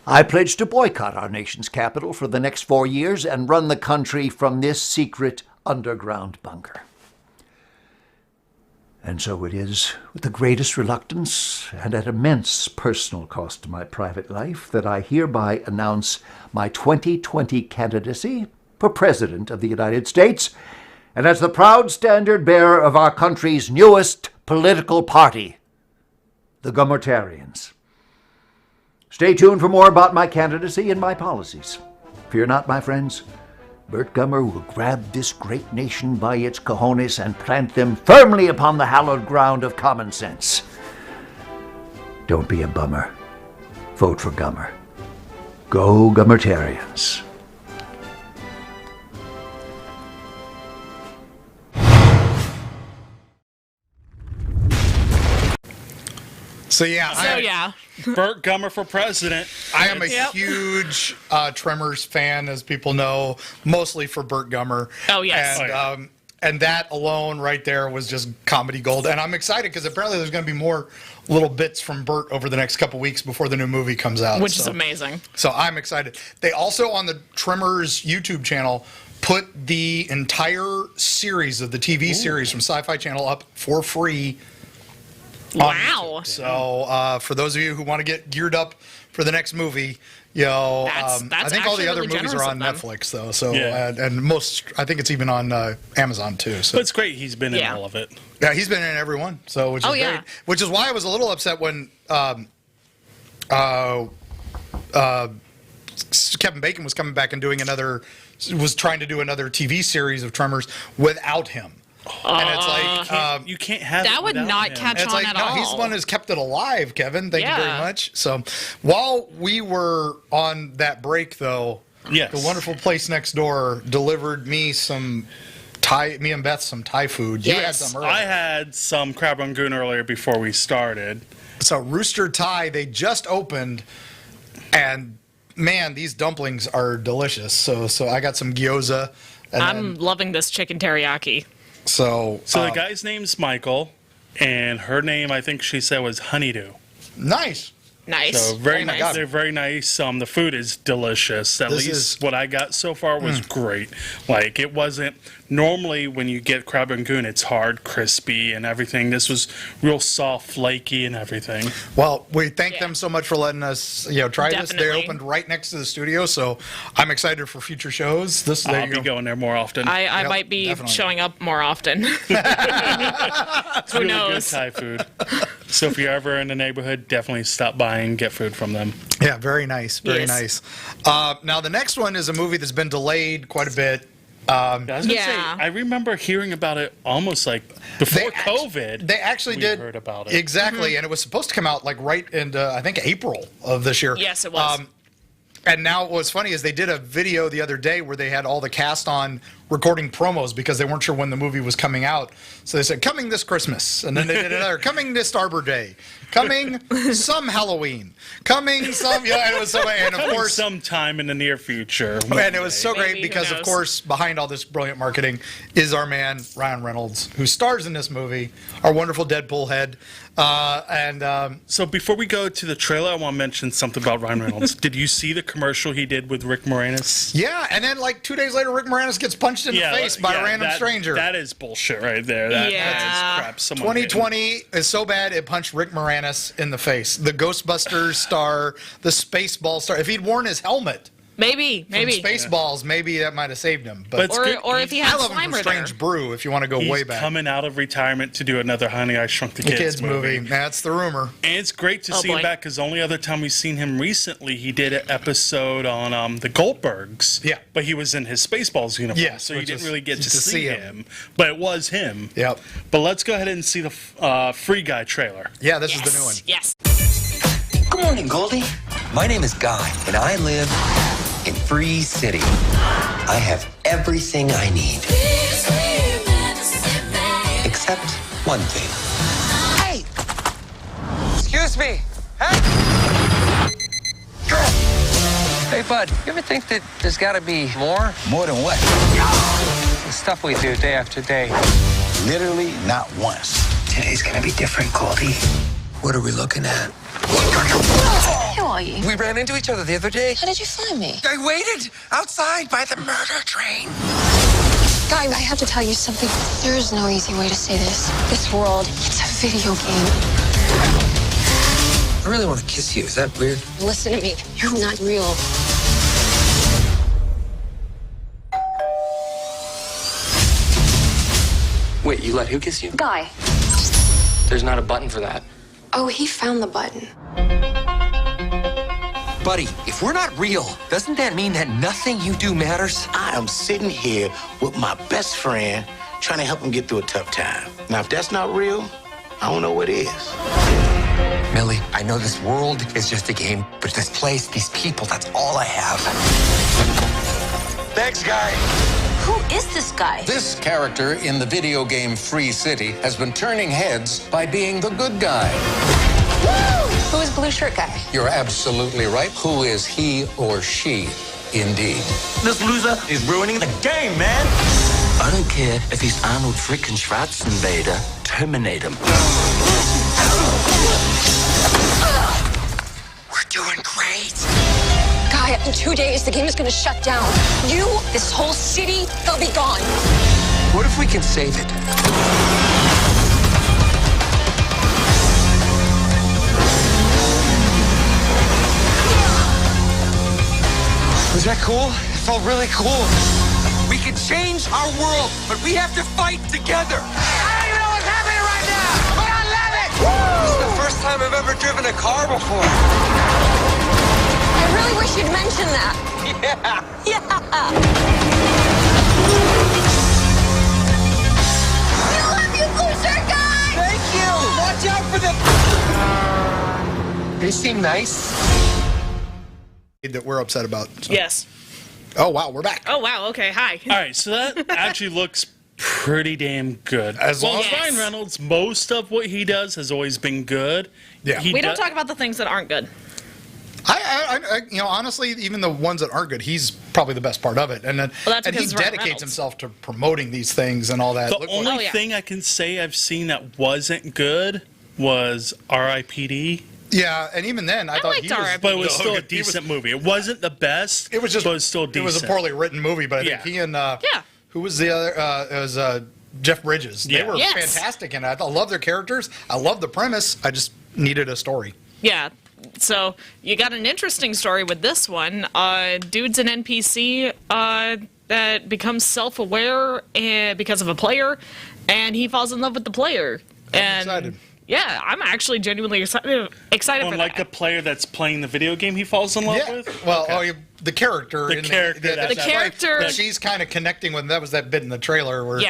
I pledge to boycott our nation's capital for the next 4 years and run the country from this secret underground bunker. And so it is with the greatest reluctance and at immense personal cost to my private life that I hereby announce my 2020 candidacy for President of the United States and as the proud standard bearer of our country's newest political party, the Gummertarians. Stay tuned for more about my candidacy and my policies. Fear not, my friends. Burt Gummer will grab this great nation by its cojones and plant them firmly upon the hallowed ground of common sense. Don't be a bummer. Vote for Gummer. Go Gummertarians.
So yeah,
Burt Gummer for president.
I am a huge Tremors fan, as people know, mostly for Burt Gummer.
Oh, yes.
And, and that alone right there was just comedy gold. And I'm excited because apparently there's going to be more little bits from Burt over the next couple weeks before the new movie comes out.
Which is amazing.
So I'm excited. They also, on the Tremors YouTube channel, put the entire series of the TV series from Sci-Fi Channel up for free.
Wow.
So for those of you who want to get geared up for the next movie,
That's
I think all the other
really
movies are
generous
on
of them.
Netflix though. So
Yeah.
and most, I think it's even on Amazon too. So
But it's great he's been in
Yeah.
all of it.
yeah, he's been in every one. So which is
Oh,
great.
yeah.
Which is why I was a little upset when Kevin Bacon was coming back and was trying to do another TV series of Tremors without him. And it's like
You can't have
That
it
would
without
not
him.
catch
it's
on
like,
at
no,
all.
he's the one who's kept it alive, Kevin. Thank you very
Yeah.
much. So while we were on that break, though,
Yes.
the wonderful place next door delivered me and Beth some Thai food. You had
Yes.
some earlier.
I had some crab rangoon earlier before we started.
So Rooster Thai, they just opened, and man, these dumplings are delicious. So I got some gyoza. And
I'm loving this chicken teriyaki.
so
So the guy's name's Michael, and her name, I think she said, was Honeydew.
nice.
Nice.
So very
my
nice.
God.
They're very nice. The food is delicious. At
This
least
is-
what I got so far was great. Like it wasn't normally when you get crab rangoon, it's hard, crispy, and everything. This was real soft, flaky, and everything.
Well, we thank
Yeah.
them so much for letting us, try this. They
Definitely.
opened right next to the studio, so I'm excited for future shows. There
I'll
you
be
go.
going there more often.
I
Yep,
might be
definitely.
showing up more often. Who
really
knows?
good Thai food. So if you're ever in the neighborhood, definitely stop by and get food from them.
Yeah, very nice, very
Yes.
nice. Now the next one is a movie that's been delayed quite a bit.
I was gonna
Yeah.
say, I remember hearing about it almost like before COVID.
They actually
we
did.
heard about it.
Exactly, and it was supposed to come out like right in I think April of this year.
Yes, it was.
And now what's funny is they did a video the other day where they had all the cast on recording promos because they weren't sure when the movie was coming out. So they said, coming this Christmas. And then they did another, coming this Arbor Day. Coming some Halloween. Coming some, and it was so, and of course,
sometime in the near future.
and it was so great
Maybe, who
because, of
knows?
course, behind all this brilliant marketing is our man, Ryan Reynolds, who stars in this movie, our wonderful Deadpool head.
So before we go to the trailer, I want to mention something about Ryan Reynolds. Did you see the commercial he did with Rick Moranis?
Yeah, and then like 2 days later, Rick Moranis gets punched in the face by a random stranger.
That is bullshit right there. That
Yeah.
is crap. Someone did.
2020 is so bad it punched Rick Moranis in the face. The Ghostbusters star, the Spaceball star. If he'd worn his helmet
Maybe.
from Spaceballs, maybe that might have saved him.
But
But
it's
Or,
good.
or if he
I
had
love him from
Slimer
Strange
there.
Brew. If you want to go
He's
way back,
coming out of retirement to do another Honey, I Shrunk the
the
Kids,
kids movie. That's the rumor.
And it's great to
Oh,
see him
boy.
back because the only other time we've seen him recently, he did an episode on the Goldbergs.
Yeah.
But he was in his Spaceballs uniform.
Yeah,
So you
which
didn't
is-
really get to
to
see
see
him. But it was him.
Yep.
But let's go ahead and see the Free Guy trailer.
Yeah, this is the new one.
Yes.
Good morning, Goldie. My name is Guy, and I live in Free City. I have everything I need. Except one thing. Hey! Excuse me. Hey! Hey, bud, you ever think that there's got to be more?
More than what?
The stuff we do day after day.
Literally not once.
Today's gonna be different, Goldie. What are we looking at?
Who are you?
We ran into each other the other day.
How did you find me?
I waited outside by the murder train.
Guy, I have to tell you something. There is no easy way to say this. This world, it's a video game.
I really want to kiss you. Is that weird?
Listen to me. You're not real.
You let who kiss you?
Guy.
There's not a button for that.
Oh, he found the button.
Buddy, if we're not real, doesn't that mean that nothing you do matters?
I am sitting here with my best friend trying to help him get through a tough time. Now, if that's not real, I don't know what is.
Millie, I know this world is just a game, but this place, these people, that's all I have.
Thanks, guy.
Who is this guy?
This character in the video game Free City has been turning heads by being the good guy.
Who is blue shirt guy?
You're absolutely right. Who is he or she, indeed?
This loser is ruining the game, man.
I don't care if he's Arnold frickin' Schwarzenegger. Terminate him.
We're doing great.
Guy, in 2 days, the game is gonna shut down. You, this whole city, they'll be gone.
What if we can save it? Was that cool? It felt really cool. We can change our world, but we have to fight together. I don't even know what's happening right now, but I love it! This is the first time I've ever driven a car before.
I really wish you'd mention that.
Yeah.
Yeah. I love you, blue shirt guy!
Thank you! Watch out for the... They seem nice.
That we're upset about. So.
Yes.
Oh wow, we're back.
Oh wow. Okay. Hi.
All right, so that actually looks pretty damn good.
As long
as Ryan Reynolds, most of what he does has always been good.
Yeah.
We don't talk about the things that aren't good.
I honestly, even the ones that aren't good, he's probably the best part of it, and then
that's
and he
because Ryan
dedicates
Reynolds.
himself to promoting these things and all that.
The only thing I can say I've seen that wasn't good was R.I.P.D.
Yeah, and even then, I thought he was,
but it was still a decent movie. It wasn't the best.
It was just,
but it was still decent.
It was a poorly written movie, but I think he and who was the other? It was Jeff Bridges. They were fantastic, and I love their characters. I love the premise. I just needed a story.
Yeah. So you got an interesting story with this one. Dude's an NPC that becomes self-aware because of a player, and he falls in love with the player.
I'm excited.
Yeah, I'm actually genuinely excited for
like
that.
the player that's playing the video game he falls in love with?
Well, the character.
The character.
The character.
That she's kind of connecting with. That was that bit in the trailer where,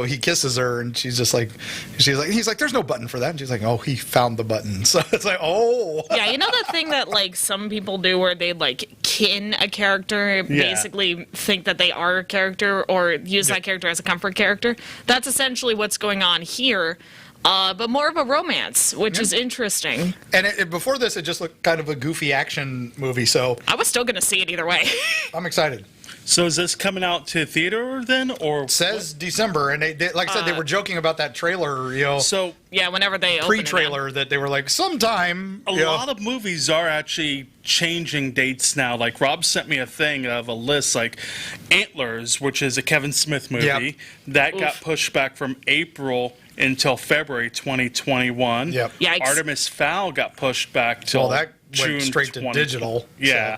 he kisses her and he's like, he's like, there's no button for that. And she's like, oh, he found the button. So it's like, oh.
Yeah, you know that thing that like some people do where they like kin a character, basically think that they are a character or use that character as a comfort character? That's essentially what's going on here. But more of a romance, which is interesting.
And before this, it just looked kind of a goofy action movie, so...
I was still going to see it either way.
I'm excited.
So is this coming out to theater then, or...
It says December, and they like I said, they were joking about that trailer,
So...
Yeah, whenever they open
pre-trailer that they were like, sometime...
A lot of movies are actually changing dates now. Like, Rob sent me a thing of a list, like Antlers, which is a Kevin Smith movie, that got pushed back from April until February 2021.
Yep.
Yikes.
Artemis Fowl got pushed back till
that
June
went straight to digital.
Yeah.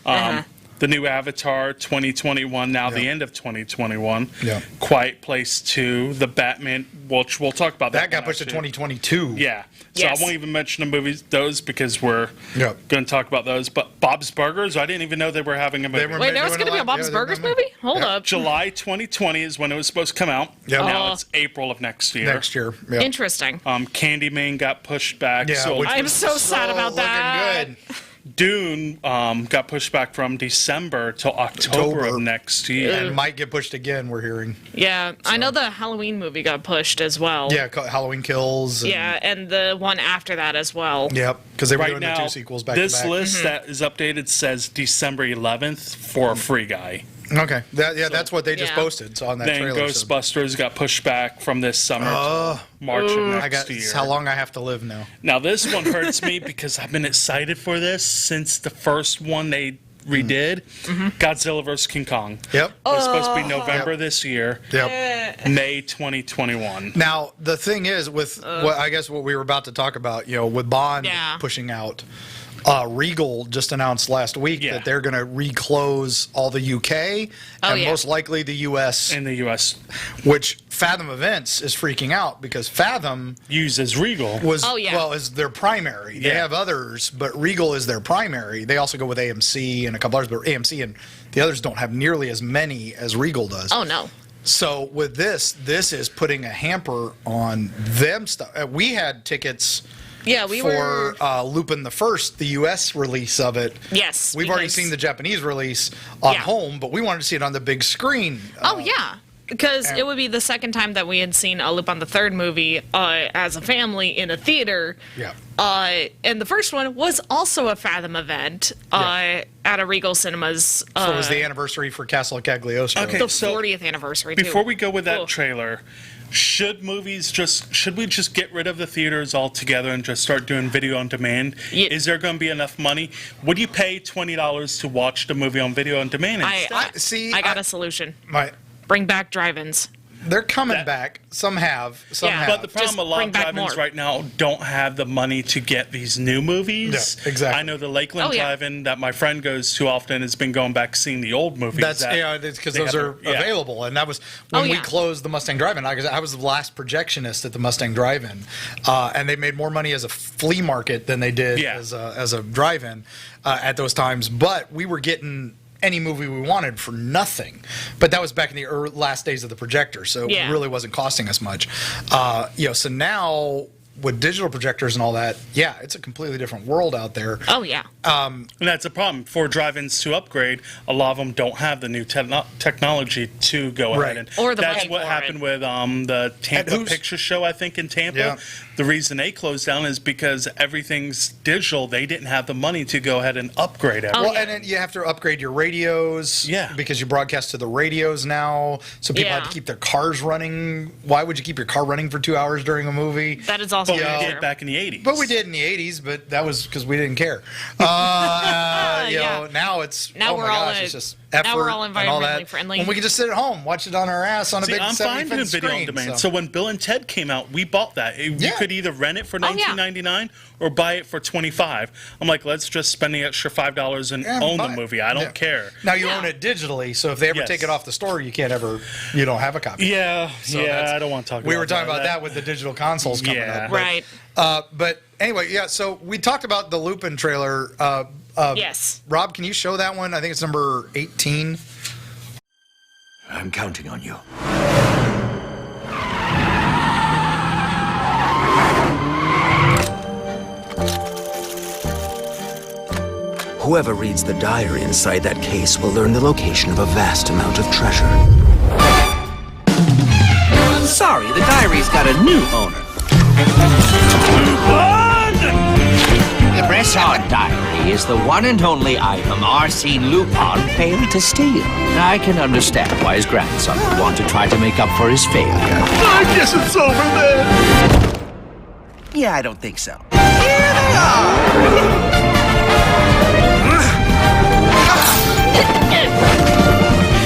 So.
The new Avatar 2021, now the end of 2021.
Yeah.
Quiet Place 2, The Batman, which we'll talk about that.
That got pushed to 2022.
Yeah. So I won't even mention those because we're
Yep.
going to talk about those. But Bob's Burgers, I didn't even know they were having a movie.
Wait, there was going to be a Bob's Burgers movie? Hold up.
July 2020 is when it was supposed to come out.
Yep.
Now it's April of next year.
Next year. Yep.
Interesting.
Candyman got pushed back.
Yeah,
so
which
I'm
was
so sad about that.
Looking good.
Dune got pushed back from December till October of next year.
And might get pushed again, we're hearing.
Yeah, I know the Halloween movie got pushed as well.
Yeah, Halloween Kills. And,
Yeah, and the one after that as well.
Yep, because they were
Right
doing
now,
the two sequels back to back.
this list that is updated says December 11th for a free guy.
Okay, that's what they just posted. So on that
Then
trailer.
Ghostbusters got pushed back from this summer to March of next year.
It's how long I have to live now.
Now this one hurts me because I've been excited for this since the first one they redid, Godzilla vs. King Kong.
Yep.
It was supposed to be November this year.
Yep.
May 2021.
Now the thing is, with what we were about to talk about, with Bond pushing out, Regal just announced last week that they're going to reclose all the UK and most likely the US.
In the US.
Which Fathom Events is freaking out because Fathom
uses Regal.
Is their primary. They have others, but Regal is their primary. They also go with AMC and a couple others, but AMC and the others don't have nearly as many as Regal does.
Oh, no.
So with this is putting a hamper on them stuff. We had tickets for Lupin the First, the U.S. release of it.
Yes.
We've already seen the Japanese release on home, but we wanted to see it on the big screen.
Because it would be the second time that we had seen a Lupin the Third movie as a family in a theater.
Yeah.
And the first one was also a Fathom event at a Regal Cinemas.
So it was the anniversary for Castle of Cagliostro.
Okay, the 40th anniversary, too.
Before we go with that trailer, should we just get rid of the theaters altogether and just start doing video on demand? Is there going to be enough money? Would you pay $20 to watch the movie on video on demand instead?
I got a solution.
Right.
Bring back drive-ins.
They're coming back. Some have. Some have.
But the problem, a lot of drive-ins right now don't have the money to get these new movies.
Yeah, exactly.
I know the Lakeland Drive-In that my friend goes to often has been going back seeing the old movies.
That's because those are available, and that was when we closed the Mustang Drive-In. I was the last projectionist at the Mustang Drive-In, and they made more money as a flea market than they did as a drive-in at those times. But we were getting any movie we wanted for nothing, but that was back in the last days of the projector, so it really wasn't costing us much. So now with digital projectors and all that, it's a completely different world out there.
Oh yeah.
And that's a problem for drive-ins to upgrade. A lot of them don't have the new technology to go ahead and.
Or the
that's what happened with the Tampa Picture Show, I think, in Tampa.
Yeah.
The reason they closed down is because everything's digital. They didn't have the money to go ahead and upgrade it.
And then you have to upgrade your radios. Because you broadcast to the radios now, so people have to keep their cars running. Why would you keep your car running for 2 hours during a movie?
That is also
we did back in the 80s.
But we did in the 80s, but that was because we didn't care. Now it's it's just effort
now we're all
and all that.
friendly.
When we can just sit at home, watch it on our ass on a big 70-inch screen.
Video on demand. So when Bill and Ted came out, we bought that. You could either rent it for $19.99 or buy it for $25. I'm like, let's just spend the extra $5 and own the movie. I don't care.
Now you own it digitally, so if they ever take it off the store, you don't have a copy.
I don't want to talk about that.
We were talking about that with the digital consoles coming up.
Right.
But anyway, so we talked about the Lupin trailer.
Yes.
Rob, can you show that one? I think it's number 18.
I'm counting on you.
Whoever reads the diary inside that case will learn the location of a vast amount of treasure.
I'm sorry, the diary's got a new owner.
The Bresson diary is the one and only item Arsene Lupin failed to steal. I can understand why his grandson would want to try to make up for his failure.
I guess it's over then. Yeah, I don't think so. Here they are!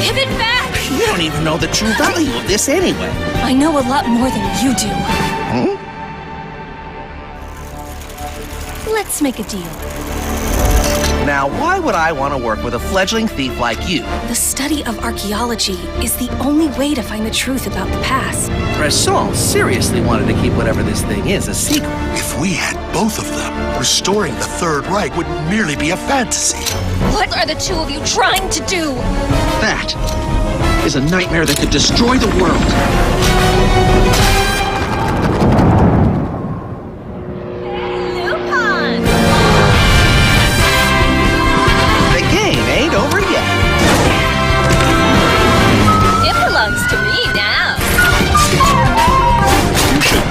Pivot back!
You don't even know the true value of this anyway.
I know a lot more than you do. Let's make a deal.
Now, why would I want to work with a fledgling thief like you?
The study of archaeology is the only way to find the truth about the past.
Bresson seriously wanted to keep whatever this thing is a secret.
If we had both of them, restoring the Third Reich would merely be a fantasy.
What are the two of you trying to do?
That is a nightmare that could destroy the world.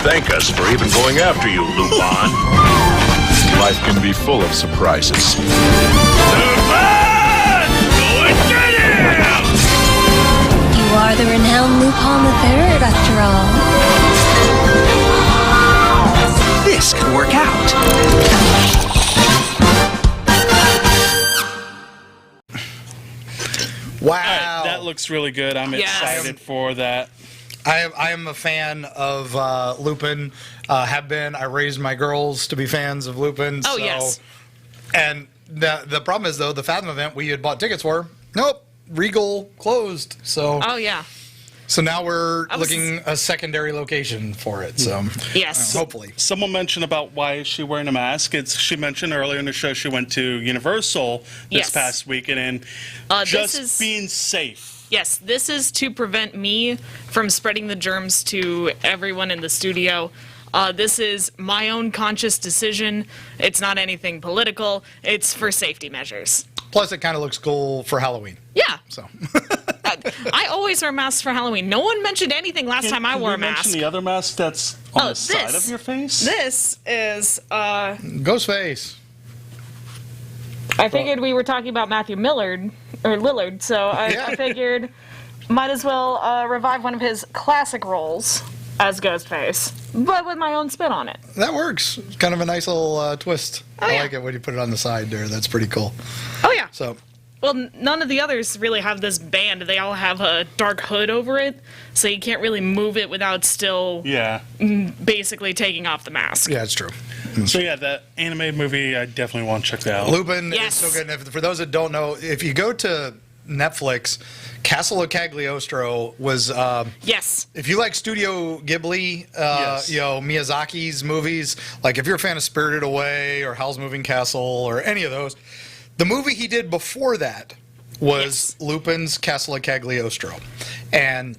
Thank us for even going after you, Lupin. Life can be full of surprises.
Lupin! Go and get him! You are the renowned Lupin III, after all.
This could work out.
Wow.
That looks really good. I'm excited for that.
I am a fan of Lupin. Have been. I raised my girls to be fans of Lupin.
Oh,
so
yes.
And the problem is, though, the Fathom event we had bought tickets for, nope, Regal closed. So
Oh, yeah.
So now we're looking a secondary location for it. So
yes,
hopefully.
Someone mentioned about why is she wearing a mask. She mentioned earlier in the show she went to Universal this past weekend and just being safe.
Yes, this is to prevent me from spreading the germs to everyone in the studio. This is my own conscious decision. It's not anything political. It's for safety measures.
Plus, it kind of looks cool for Halloween.
Yeah.
So
I always wear masks for Halloween. No one mentioned anything last time I wore a mask.
Mention the other mask that's on the side of your face?
This is
Ghostface.
I figured we were talking about Matthew Lillard, so I figured might as well revive one of his classic roles as Ghostface, but with my own spin on it.
That works. It's kind of a nice little twist. I like it when you put it on the side there. That's pretty cool.
Oh, yeah.
So.
Well, none of the others really have this band. They all have a dark hood over it, so you can't really move it without still basically taking off the mask.
Yeah, it's true.
So yeah, that animated movie, I definitely want to check that out.
Lupin is so good. And for those that don't know, if you go to Netflix, Castle of Cagliostro was
yes.
If you like Studio Ghibli, you know, Miyazaki's movies, like if you're a fan of Spirited Away or Howl's Moving Castle or any of those, the movie he did before that was Lupin's Castle of Cagliostro. And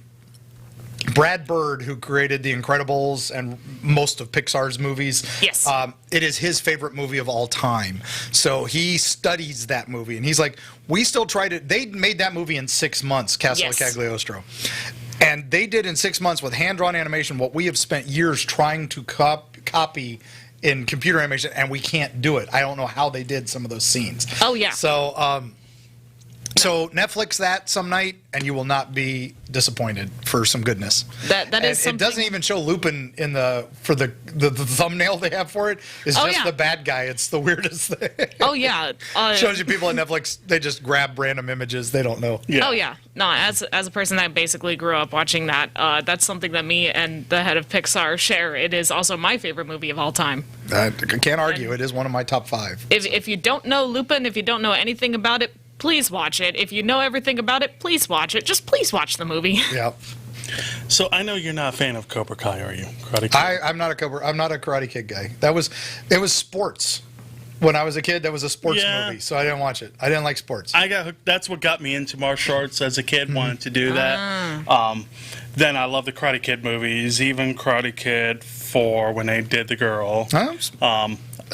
Brad Bird, who created The Incredibles and most of Pixar's movies, it is his favorite movie of all time. So he studies that movie, and he's like, we still tried it. They made that movie in 6 months, Castle of Cagliostro. And they did in 6 months with hand-drawn animation what we have spent years trying to copy in computer animation, and we can't do it. I don't know how they did some of those scenes.
Oh, yeah.
So, so Netflix that some night, and you will not be disappointed for some goodness.
That is something.
It doesn't even show Lupin in the thumbnail they have for it. It's just the bad guy. It's the weirdest thing.
Oh yeah.
Shows you people on Netflix. They just grab random images. They don't know.
Oh yeah. No, as a person that basically grew up watching that, that's something that me and the head of Pixar share. It is also my favorite movie of all time.
I can't argue. It is one of my top 5.
If you don't know Lupin, if you don't know anything about it, please watch it. If you know everything about it, please watch it. Just please watch the movie.
Yeah.
So I know you're not a fan of Cobra Kai, are you? Karate Kid?
I'm not a Karate Kid guy. It was sports. When I was a kid, that was a sports movie, so I didn't watch it. I didn't like sports.
I got hooked. That's what got me into martial arts as a kid. Wanted to do that. Then I love the Karate Kid movies, even Karate Kid 4 when they did the girl.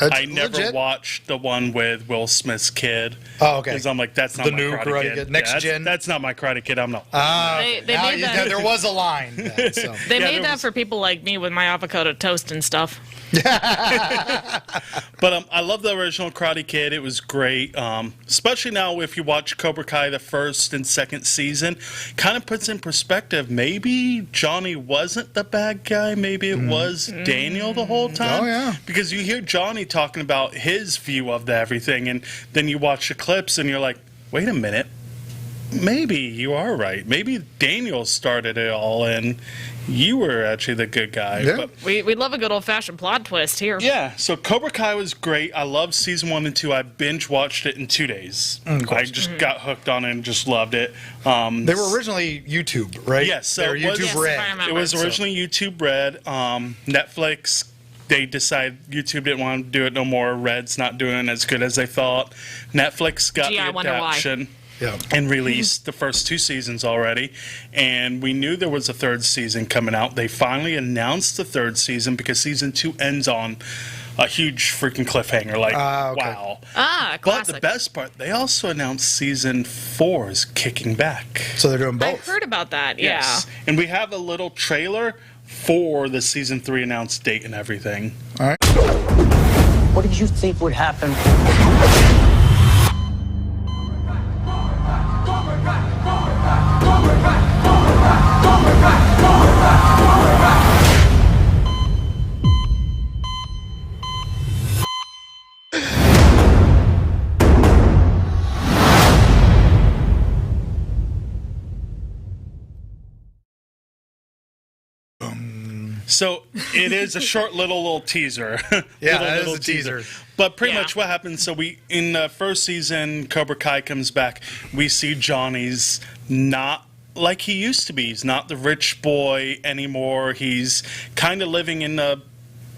I never watched the one with Will Smith's kid.
Oh, okay.
Because I'm like, that's not
the
my
new Karate Kid. Next gen.
That's not my Karate Kid. I'm not.
They made that.
There was a line. Then, so.
They made that for people like me with my avocado toast and stuff.
But I love the original Karate Kid. It was great. Especially now if you watch Cobra Kai, the first and second season, kind of puts in perspective. Maybe Johnny wasn't the bad guy. Maybe it was Daniel the whole time.
Oh, yeah.
Because you hear Johnny talking about his view of everything, and then you watch the clips and you're like, wait a minute. Maybe you are right. Maybe Daniel started it all, and you were actually the good guy.
Yeah.
But
we love a good old-fashioned plot twist here.
yeah, so Cobra Kai was great. I loved season 1 and 2. I binge-watched it in 2 days. I just got hooked on it and just loved it.
They were originally YouTube, right?
Yes. So
they were YouTube Red.
It was originally YouTube Red. Netflix, they decided YouTube didn't want to do it no more. Red's not doing as good as they thought. Netflix got the adaptation. And released the first 2 seasons already, and we knew there was a 3rd season coming out. They finally announced the 3rd season because season 2 ends on a huge freaking cliffhanger. Like, wow.
Classic.
But the best part, they also announced season 4 is kicking back.
So they're doing
I
both.
heard about that.
Yes.
Yeah.
And we have a little trailer for the season 3 announced date and everything.
All right.
What did you think would happen?
So it is a short little teaser.
Yeah, that is a teaser.
But pretty much what happens, so in the first season, Cobra Kai comes back, we see Johnny's not like he used to be. He's not the rich boy anymore. He's kind of living in a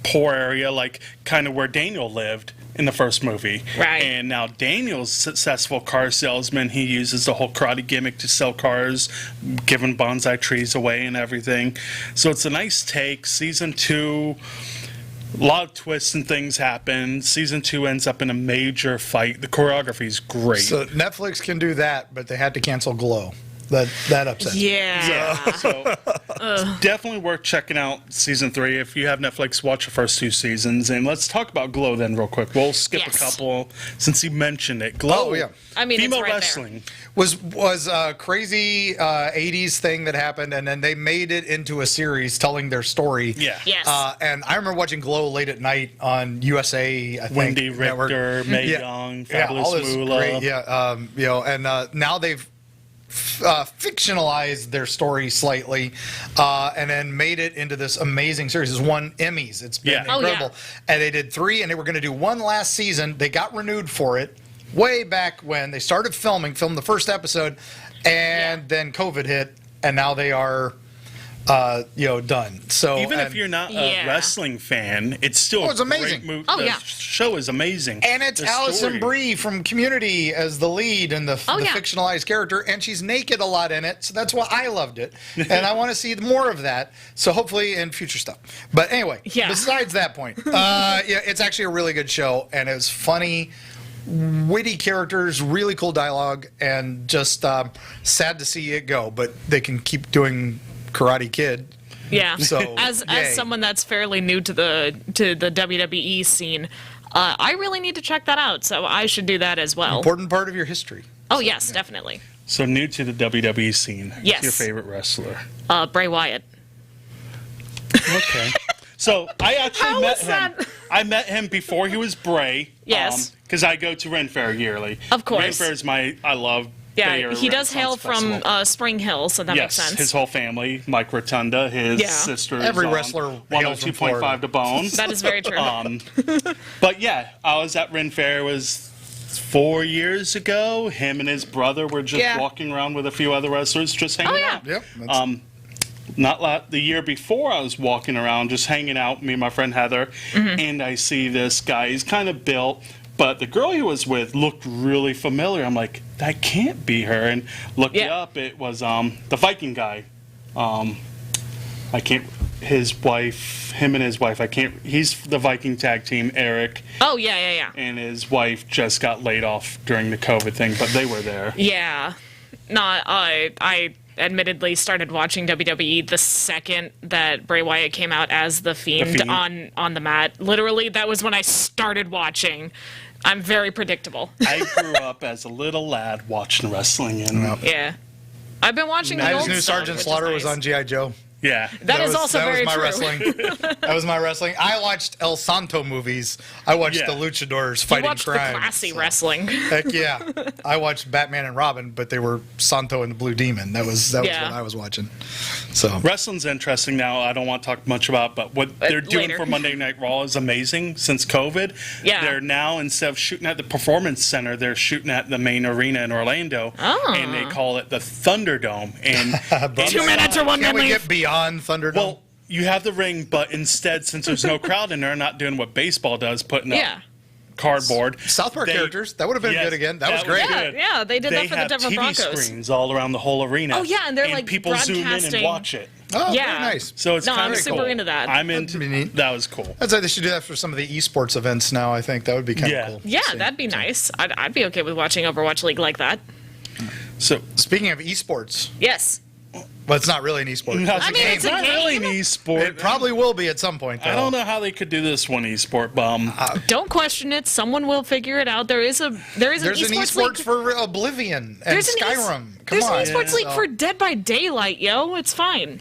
poor area, like kind of where Daniel lived in the first movie.
Right.
And now Daniel's a successful car salesman. He uses the whole karate gimmick to sell cars, giving bonsai trees away and everything. So it's a nice take. Season 2, a lot of twists and things happen. Season 2 ends up in a major fight. The choreography is great.
So Netflix can do that, but they had to cancel Glow. That upsets me.
Yeah.
So it's definitely worth checking out season 3. If you have Netflix, watch the first 2 seasons. And let's talk about Glow then real quick. We'll skip a couple since you mentioned it. Glow.
Oh, yeah.
I mean,
female
it's right
wrestling.
Was a crazy 80s thing that happened, and then they made it into a series telling their story.
Yeah.
Yes.
And I remember watching Glow late at night on USA, I think.
Wendy
Network.
Richter, Mae Young, Fabulous
all this
Moolah.
great, and now they've fictionalized their story slightly, and then made it into this amazing series. It's won Emmys. It's been incredible. And they did 3, and they were going to do 1 last season. They got renewed for it way back when they started filmed the first episode, and then COVID hit, and now they are done. So
even if you're not a wrestling fan, it's still
it's amazing.
Great movie.
Oh,
the
yeah.
show is amazing.
And it's
The
Alison
story.
Brie from Community as the lead and the fictionalized character, and she's naked a lot in it, so that's why I loved it. And I want to see more of that, so hopefully in future stuff. But anyway, besides that point, it's actually a really good show, and it's funny, witty characters, really cool dialogue, and just sad to see it go, but they can keep doing Karate Kid.
Yeah.
So
as
yay.
someone that's fairly new to the WWE scene, I really need to check that out. So I should do that as well.
Important part of your history.
Oh yes, definitely.
So new to the WWE scene.
Yes.
Who's your favorite wrestler?
Bray Wyatt.
Okay. So I actually
How
met
is
him.
that?
I met him before he was Bray.
Yes.
Because I go to Ren Fair yearly.
Of course.
Ren Fair is I love. Bay
Yeah,
Area
he does hail
Renaissance
from
Festival.
Spring Hill, so that makes sense.
His whole family, Mike Rotunda, his sister.
Every
is
wrestler
on
hails from
102.5
Florida.
to Bone.
That is very true.
But yeah, I was at Ren Fair. It was 4 years ago. Him and his brother were just walking around with a few other wrestlers, just hanging out.
Yep.
The year before, I was walking around, just hanging out, me and my friend Heather, and I see this guy. He's kind of built, but the girl he was with looked really familiar. I'm like, that can't be her. And looked it up. It was the Viking guy. I can't. His wife, him and his wife. I can't. He's the Viking tag team, Eric.
Oh yeah.
And his wife just got laid off during the COVID thing, but they were there.
Yeah. No, I admittedly started watching WWE the second that Bray Wyatt came out as the Fiend, on the mat. Literally, that was when I started watching. I'm very predictable.
I grew up as a little lad watching wrestling, and
Yeah. I've been watching the
I
old
just knew
stuff,
Sergeant
which is
Slaughter was
nice.
on G.I. Joe.
yeah.
That is also very
was my
true.
wrestling. That was my wrestling. I watched El Santo movies. I watched the Luchadors
You
fighting
watched
crime.
the classy wrestling.
Heck yeah. I watched Batman and Robin, but they were Santo and the Blue Demon. That was what
Yeah.
I was watching. So
Wrestling's interesting now. I don't want to talk much about, but what they're doing
later.
for Monday Night Raw is amazing since COVID.
Yeah.
They're now, instead of shooting at the Performance Center, they're shooting at the main arena in Orlando.
Oh.
And they call it the Thunderdome. And
2 minutes or 1
can we
minute.
get beyond Thunderdome?
well, you have the ring, but instead, since there's no crowd in there, not doing what baseball does, putting up
Yeah.
cardboard.
South Park
They-
characters. That would have been
Yes,
good again. That was great.
Yeah, yeah, they did that for the
have
Denver
TV
Broncos.
screens all around the whole arena.
Oh, yeah, and they're, like,
people zoom in and
broadcasting.
watch it.
Oh,
Yeah.
very nice.
So it's
No,
kind
I'm
of
super
cool.
into that.
I'm into
That'd be neat.
that. Was cool.
I'd say they should do that for some of the esports events now. I think that would be kind of
Yeah.
cool.
Yeah, that'd be nice. I'd be okay with watching Overwatch League like that.
So
Speaking of esports,
Yes.
well, it's not really an esport.
I
mean, it's a
not really an
game.
e-sport.
It probably will be at some point. Though.
I don't know how they could do this one e-sport, bum.
Don't question it. Someone will figure it out. There's an
There's an
esports
esports
league.
for Oblivion and
There's an
Skyrim. Come
There's
on.
an esports league
So-
for Dead by Daylight, yo. It's fine.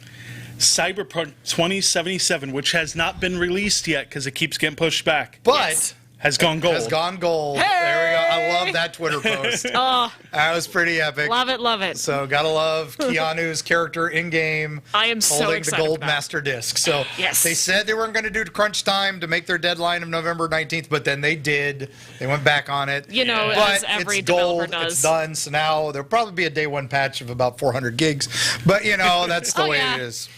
Cyberpunk 2077, which has not been released yet because it keeps getting pushed back,
But
Yes.
Has gone gold.
Has gone gold. There we go. I love that Twitter post.
Oh,
That was pretty epic.
love it, love it.
So gotta love Keanu's character in game.
I am so
holding
excited
the gold
for that.
master disc. So
Yes.
they said they weren't going to do crunch time to make their deadline of November 19th, but then they did. They went back on it.
You know,
but
as every
it's gold.
developer does.
It's done. So now there'll probably be a day one patch of about 400 gigs. But you know, that's the
Oh,
way
yeah.
it is.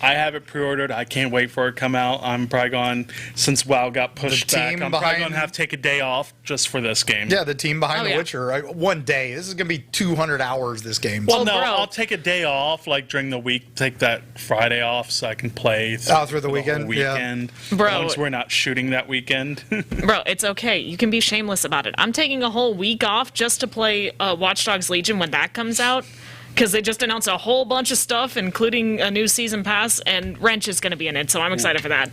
I have it pre-ordered. I can't wait for it to come out. I'm probably going, since WoW got pushed back,
team
I'm probably
behind-
going to have to take a day off just for this game.
Yeah, the team behind
Oh,
The
yeah.
Witcher. Right? One day. This is going to be 200 hours. This game.
Well,
Oh,
no,
bro.
I'll take a day off, like during the week, take that Friday off so I can play
through the
whole
weekend? Yeah.
weekend.
Bro.
As long as we're not shooting that weekend.
Bro, it's okay. You can be shameless about it. I'm taking a whole week off just to play Watch Dogs Legion when that comes out. Because they just announced a whole bunch of stuff, including a new season pass, and Wrench is going to be in it, so I'm excited for that.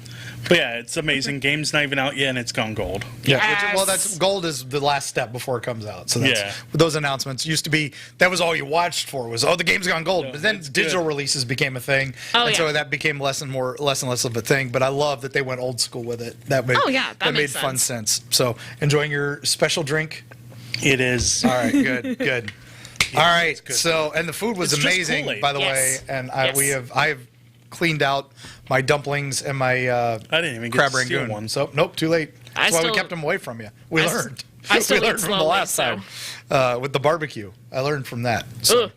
But yeah, it's amazing. Game's not even out yet, and it's gone gold.
Yeah,
Yes.
well, that's gold is the last step before it comes out. So that's,
Yeah.
those announcements used to be that was all you watched for was the game's gone gold. But then
it's
digital
good.
releases became a thing,
Oh,
and so
yeah.
that became less and less of a thing. But I love that they went old school with it. That made
Oh, yeah, that
made
makes
fun sense. So enjoying your special drink.
It is.
All right, good, good. All right,
good.
so and the food was
It's just
amazing,
Kool-Aid.
by the
Yes.
way. And
Yes.
I have cleaned out my dumplings and my
I didn't even get
crab
to steal
rangoon.
one.
So nope, too late. That's why we
still-
kept them away from you. We
I s-
learned.
I still
we
eat
learned from the
slowly,
last
so.
time with the barbecue. I learned from that. So,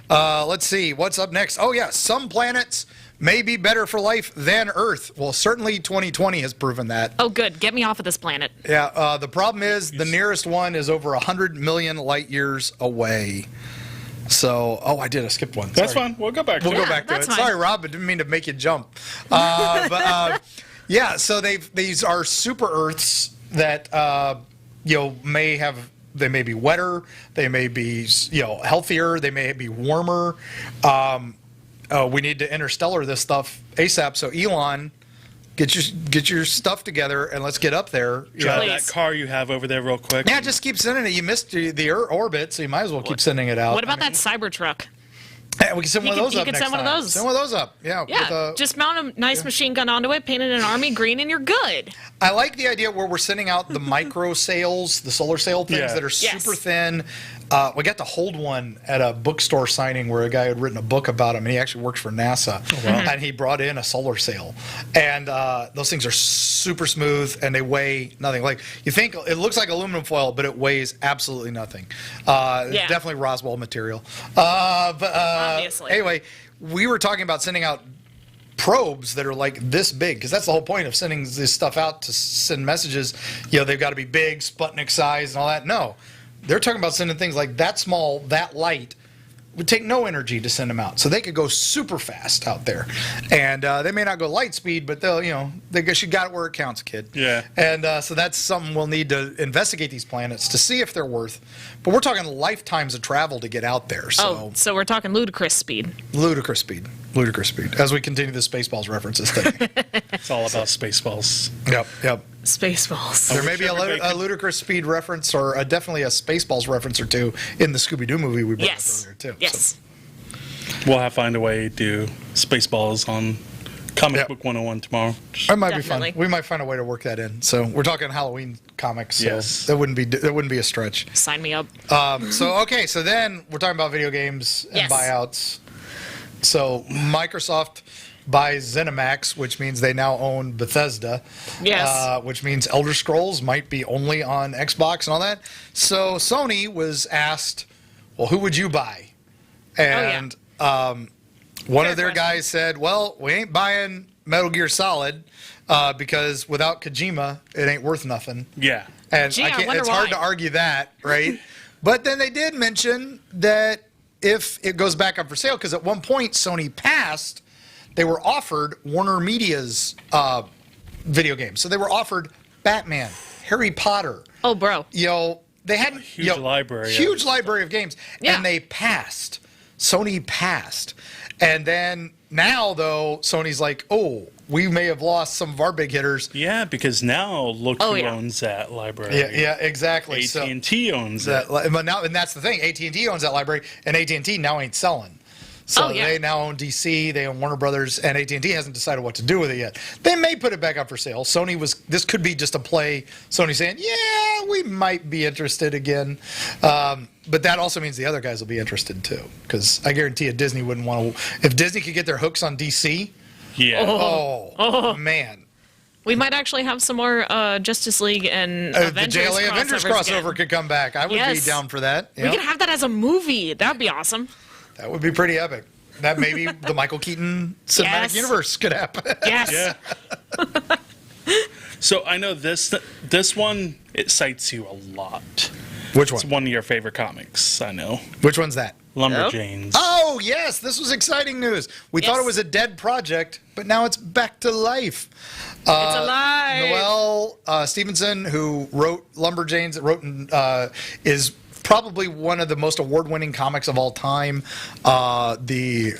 let's see what's up next. Oh yeah, some planets may be better for life than Earth. Well, certainly 2020 has proven that.
Oh, good. Get me off of this planet.
Yeah. The problem is the nearest one is over 100 million light years away. So, I skipped one.
That's
Sorry.
fine. We'll go back to
We'll
it.
go back to it.
that's fine.
Sorry, Rob, I didn't mean to make you jump. Yeah, so these are super Earths that they may be wetter, they may be healthier, they may be warmer. We need to interstellar this stuff ASAP. So Elon, get your stuff together and let's get up there. You
Drive
know.
that car you have over there real quick.
Yeah, just keep sending it. You missed the orbit, so you might as well keep sending it out.
What about that Cybertruck?
Yeah, we can send one of those
You
up
could
next
send one of
time.
those.
Send one of those up. Yeah.
Yeah, just mount a nice machine gun onto it, paint it an army green, and you're good.
I like the idea where we're sending out the micro sails, the solar sail things
Yeah.
that are
Yes.
super thin. We got to hold one at a bookstore signing where a guy had written a book about him, and he actually works for NASA. And he brought in a solar sail. And those things are super smooth, and they weigh nothing. Like, you think it looks like aluminum foil, but it weighs absolutely nothing. It's definitely Roswell material.
Obviously.
Anyway, we were talking about sending out probes that are like this big, because that's the whole point of sending this stuff out to send messages. They've got to be big, Sputnik size and all that. No, they're talking about sending things like that small, that light. Would take no energy to send them out, so they could go super fast out there, and they may not go light speed, but they'll, you got it where it counts, kid.
Yeah.
And so that's something we'll need to investigate these planets to see if they're worth. But we're talking lifetimes of travel to get out there. So
So we're talking ludicrous speed.
ludicrous speed. As we continue the Spaceballs references today.
It's all about Spaceballs.
Yep.
Spaceballs.
There may be a ludicrous speed reference or definitely a Spaceballs reference or two in the Scooby-Doo movie we brought up earlier, too.
Yes.
We'll have to find a way to do Spaceballs on Comic Book 101 tomorrow.
That might
Definitely.
be fun. We might find a way to work that in. So we're talking Halloween comics. So
Yes.
that wouldn't be a stretch.
Sign me up.
So then we're talking about video games and
Yes.
buyouts. So Microsoft buys ZeniMax, which means they now own Bethesda.
Yes.
Which means Elder Scrolls might be only on Xbox and all that. So Sony was asked, well, who would you buy? And one of their guys said, well, we ain't buying Metal Gear Solid because without Kojima, it ain't worth nothing.
Yeah.
And
Gee, I wonder
it's hard
why.
to argue that, right? But then they did mention that if it goes back up for sale, because at one point Sony passed, they were offered Warner Media's video games. So they were offered Batman, Harry Potter.
Oh, bro.
They had
Huge library.
huge library of games,
Yeah.
and they passed. Sony passed. And then now, though, Sony's like, oh, we may have lost some of our big hitters.
Yeah, because now look
Oh,
who
yeah.
owns that library.
Yeah, exactly.
AT&T owns
that,
it.
but now, and that's the thing. AT&T owns that library, and AT&T now ain't selling. So they now own DC, they own Warner Brothers, and AT&T hasn't decided what to do with it yet. They may put it back up for sale. This could be just a play. Sony saying, yeah, we might be interested again. But that also means the other guys will be interested too. Because I guarantee you Disney wouldn't want to. If Disney could get their hooks on DC, man.
We might actually have some more Justice League and Avengers
the JLA Avengers crossover could come back. I would be down for that.
We could have that as a movie. That would be awesome.
That would be pretty epic. That maybe the Michael Keaton cinematic universe could happen.
Yes.
Yeah. So I know this one, it cites you a lot.
Which one?
It's one of your favorite comics, I know.
Which one's that?
Lumberjanes.
Oh, yes. This was exciting news. We thought it was a dead project, but now it's back to life.
It's alive.
Noelle Stevenson, who wrote Lumberjanes, is probably one of the most award-winning comics of all time. The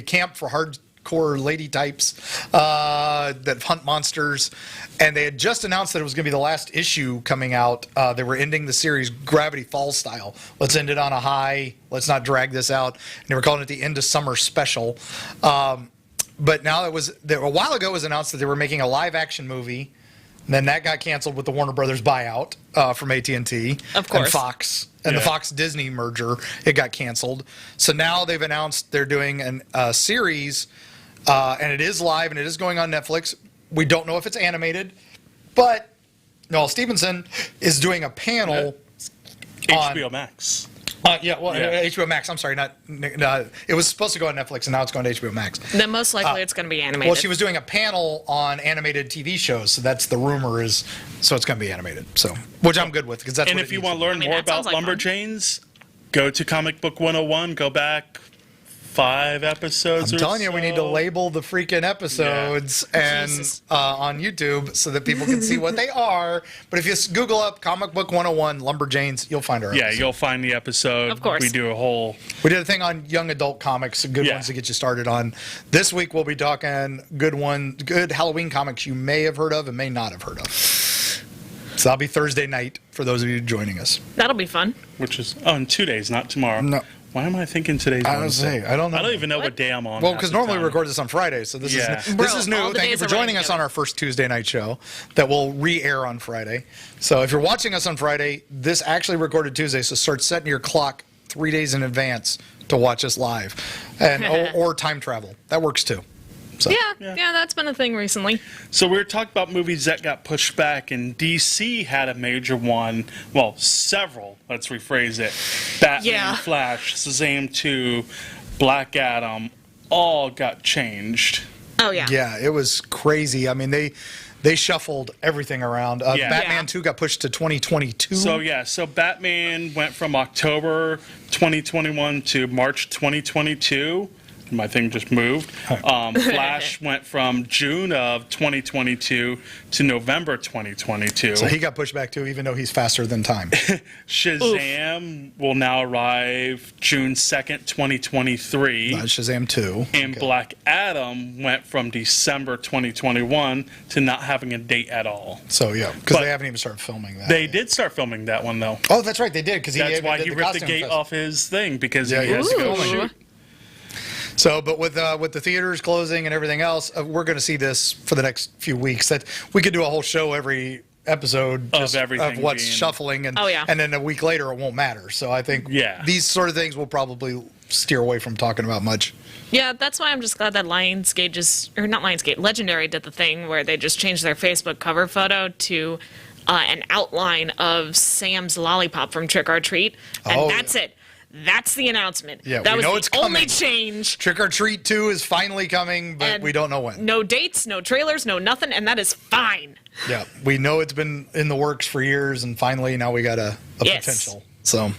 camp for hardcore lady types that hunt monsters. And they had just announced that it was going to be the last issue coming out. They were ending the series Gravity Falls style. Let's end it on a high. Let's not drag this out. And they were calling it the End of Summer Special. But now a while ago it was announced that they were making a live-action movie. And then that got canceled with the Warner Brothers buyout from AT&T.
Of course.
And Fox. And the Fox-Disney merger, it got canceled. So now they've announced they're doing a series, and it is live, and it is going on Netflix. We don't know if it's animated, but Noelle Stevenson is doing a panel on
HBO Max.
HBO Max. I'm sorry, it was supposed to go on Netflix, and now it's going to HBO Max.
Then most likely it's going to be animated.
Well, she was doing a panel on animated TV shows, so that's the rumor so it's going to be animated. So, which I'm good with because that's.
And
what
if you want to learn more about Lumberjanes, go to Comic Book 101. Go back 5 episodes.
I'm telling you, we need to label the freaking episodes and on YouTube so that people can see what they are. But if you Google up Comic Book 101 Lumberjanes, you'll find our episode.
Yeah, you'll find the episode.
Of course.
We do a whole.
We did a thing on young adult comics, good ones to get you started on. This week we'll be talking good Halloween comics you may have heard of and may not have heard of. So that'll be Thursday night for those of you joining us.
That'll be fun.
Which is in 2 days, not tomorrow.
No.
Why am I thinking today's Wednesday?
I don't know.
I don't even know what day I'm on.
Well, because normally we record this on Friday, so this is new. Thank you for joining us on our first Tuesday night show that will re-air on Friday. So if you're watching us on Friday, this actually recorded Tuesday, so start setting your clock 3 days in advance to watch us live, and or time travel. That works too. So.
Yeah, that's been a thing recently.
So we were talking about movies that got pushed back, and DC had a major one. Well, several. Let's rephrase it. Batman, Flash, Shazam 2, Black Adam, all got changed.
Oh yeah.
Yeah, it was crazy. I mean, they shuffled everything around. Batman 2 got pushed to 2022.
So Batman went from October 2021 to March 2022. My thing just moved. Flash went from June of 2022 to November 2022.
So he got pushed back too, even though he's faster than time.
Shazam will now arrive June 2nd, 2023.
Shazam 2.
And Black Adam went from December 2021 to not having a date at all.
So, because they haven't even started filming that.
They did start filming that one, though.
Oh, that's right, they did.
That's why he ripped the gate off his thing, because he has to go shoot.
So, but with the theaters closing and everything else, we're going to see this for the next few weeks. That we could do a whole show every episode of what's shuffling, and then a week later it won't matter. So I think these sort of things we'll probably steer away from talking about much.
Yeah, that's why I'm just glad that Legendary did the thing where they just changed their Facebook cover photo to an outline of Sam's lollipop from Trick or Treat, and that's it. That's the announcement.
Yeah,
that
we
was
know
the
it's coming.
only change.
Trick or Treat 2 is finally coming, but we don't know when.
No dates, no trailers, no nothing, and that is fine.
Yeah, we know it's been in the works for years, and finally now we got a potential. So,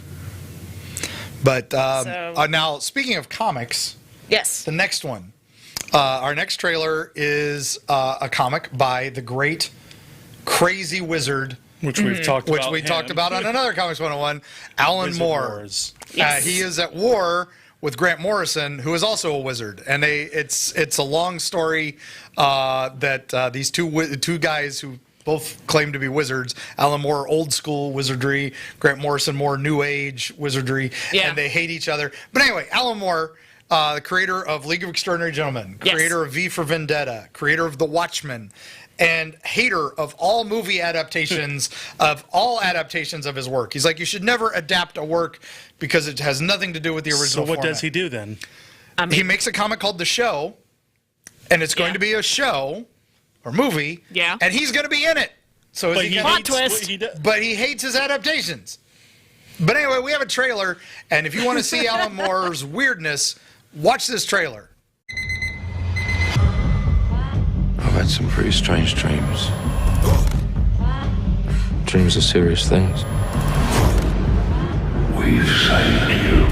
but now speaking of comics,
the
next one, our next trailer is a comic by the great Crazy Wizard.
Which we've talked about.
Which we talked about on another Comics 101, Alan
Wizard
Moore.
Wars.
He is at war with Grant Morrison, who is also a wizard, and it's a long story that these two guys who both claim to be wizards. Alan Moore, old school wizardry. Grant Morrison, more new age wizardry.
Yeah.
And they hate each other. But anyway, Alan Moore, the creator of League of Extraordinary Gentlemen, creator of V for Vendetta, creator of The Watchmen, and hater of all movie adaptations, of his work. He's like, you should never adapt a work because it has nothing to do with the original
So what
format.
does he do then?
He makes a comic called The Show, and it's going to be a show or movie, and he's going to be in it. So
But
is he
he
gonna,
hates what he does.
But he hates his adaptations. But anyway, we have a trailer, and if you want to see Alan Moore's weirdness, watch this trailer.
I've had some pretty strange dreams. Dreams of serious things.
We've saved you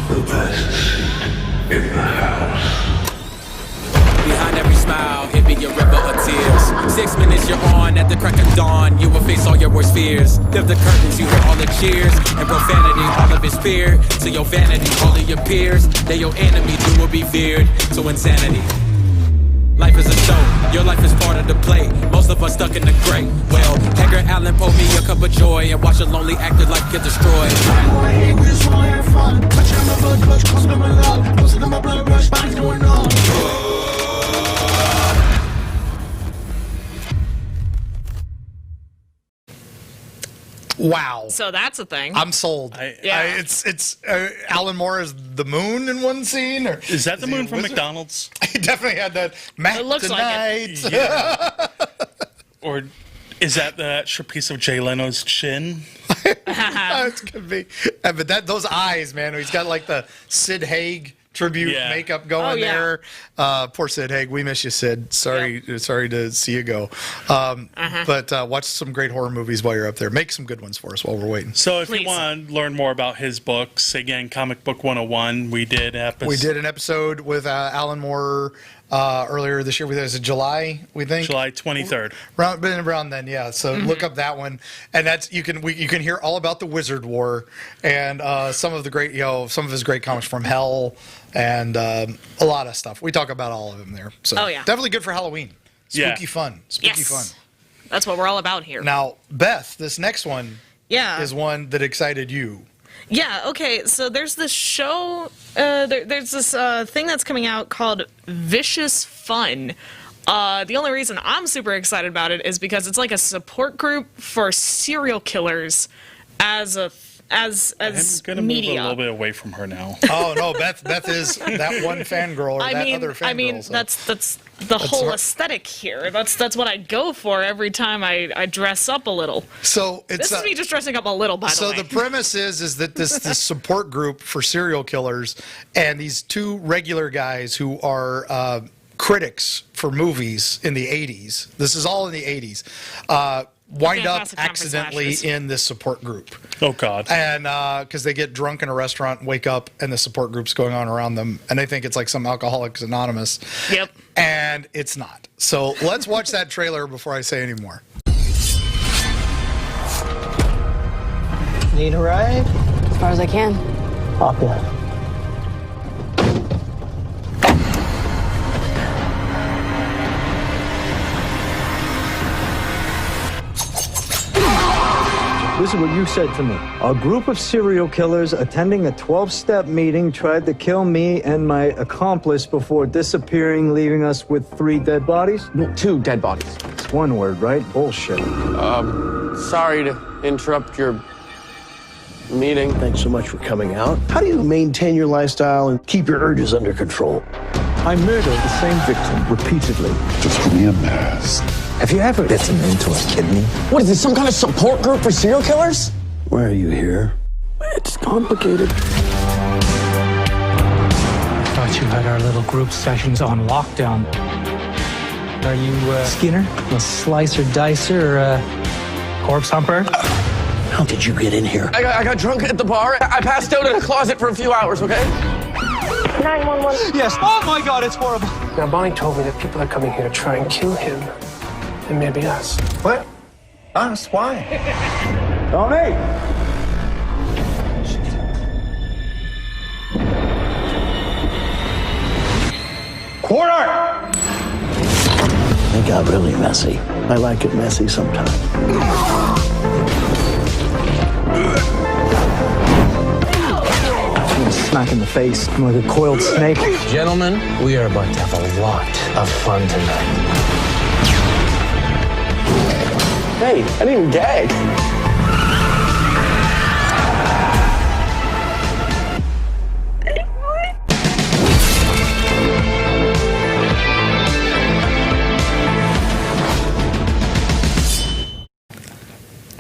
the best seat in the house.
Behind every smile, it be a river of tears. 6 minutes you're on, at the crack of dawn, you will face all your worst fears. Lift the curtains, you hear all the cheers, and profanity, all of it's feared. To your vanity, all of your peers, they're your enemy, you will be feared to insanity. Life is a show, your life is part of the play. Most of us stuck in the gray. Well, Edgar Allan pour me a cup of joy and watch a lonely actor life get destroyed.
Wow.
So that's a thing.
I'm sold. It's Alan Moore is the moon in one scene, or
Is that the
he a
moon from
wizard?
McDonald's?
He definitely had that. Matt
It looks like
tonight.
Yeah. Or is that the extra piece of Jay Leno's chin?
It could be. But those eyes, man. He's got like the Sid Haig tribute makeup going there. Poor Sid Haig. We miss you, Sid. Sorry to see you go. But watch some great horror movies while you're up there. Make some good ones for us while we're waiting.
So if you want to learn more about his books, again, Comic Book 101, we did
an episode with Alan Moore earlier this year. Was it July, we think?
July 23rd.
Around then, yeah. So look up that one, and that's you can hear all about the Wizard War and some of his great comics from Hell and a lot of stuff. We talk about all of them there. So definitely good for Halloween. Spooky fun. Spooky fun.
That's what we're all about here.
Now, Beth, this next one is one that excited you.
Yeah, okay, so there's this show, there's this thing that's coming out called Vicious Fun. The only reason I'm super excited about it is because it's like a support group for serial killers as
I'm going to move a little bit away from her now.
Oh, no, Beth is that one fangirl or other fangirl.
That's the whole aesthetic here. That's what I go for every time I dress up a little.
So
this is me just dressing up a little, by the way.
So the premise is that this support group for serial killers and these two regular guys who are critics for movies in the 80s. This is all in the 80s. Wind up accidentally in this support group.
Oh, God.
And because they get drunk in a restaurant, wake up, and the support group's going on around them. And they think it's like some Alcoholics Anonymous.
Yep.
And it's not. So let's watch that trailer before I say any more.
Need a ride?
As far as I can.
Hop in.
This is what you said to me. A group of serial killers attending a 12-step meeting tried to kill me and my accomplice before disappearing, leaving us with 3 dead bodies?
No, 2 dead bodies.
It's one word, right? Bullshit.
Sorry to interrupt your meeting.
Thanks so much for coming out. How do you maintain your lifestyle and keep your urges under control?
I murdered the same victim repeatedly.
Just give me a mask.
Have you ever bitten into a kidney?
What is this, some kind of support group for serial killers?
Why are you here? It's complicated.
I thought you had our little group sessions on lockdown. Are you Skinner, a slicer dicer, corpse humper?
How did you get in here?
I got drunk at the bar. I passed out in a closet for a few hours, okay?
911. Yes. Oh my God, it's horrible.
Now, Bonnie told me that people are coming here to try and kill him. And maybe us.
What? Us? Why?
Tony! Quarter!
It got really messy. I like it messy sometimes.
Smack in the face. I'm like a coiled snake.
Gentlemen, we are about to have a lot of fun tonight. Hey, I didn't even gag.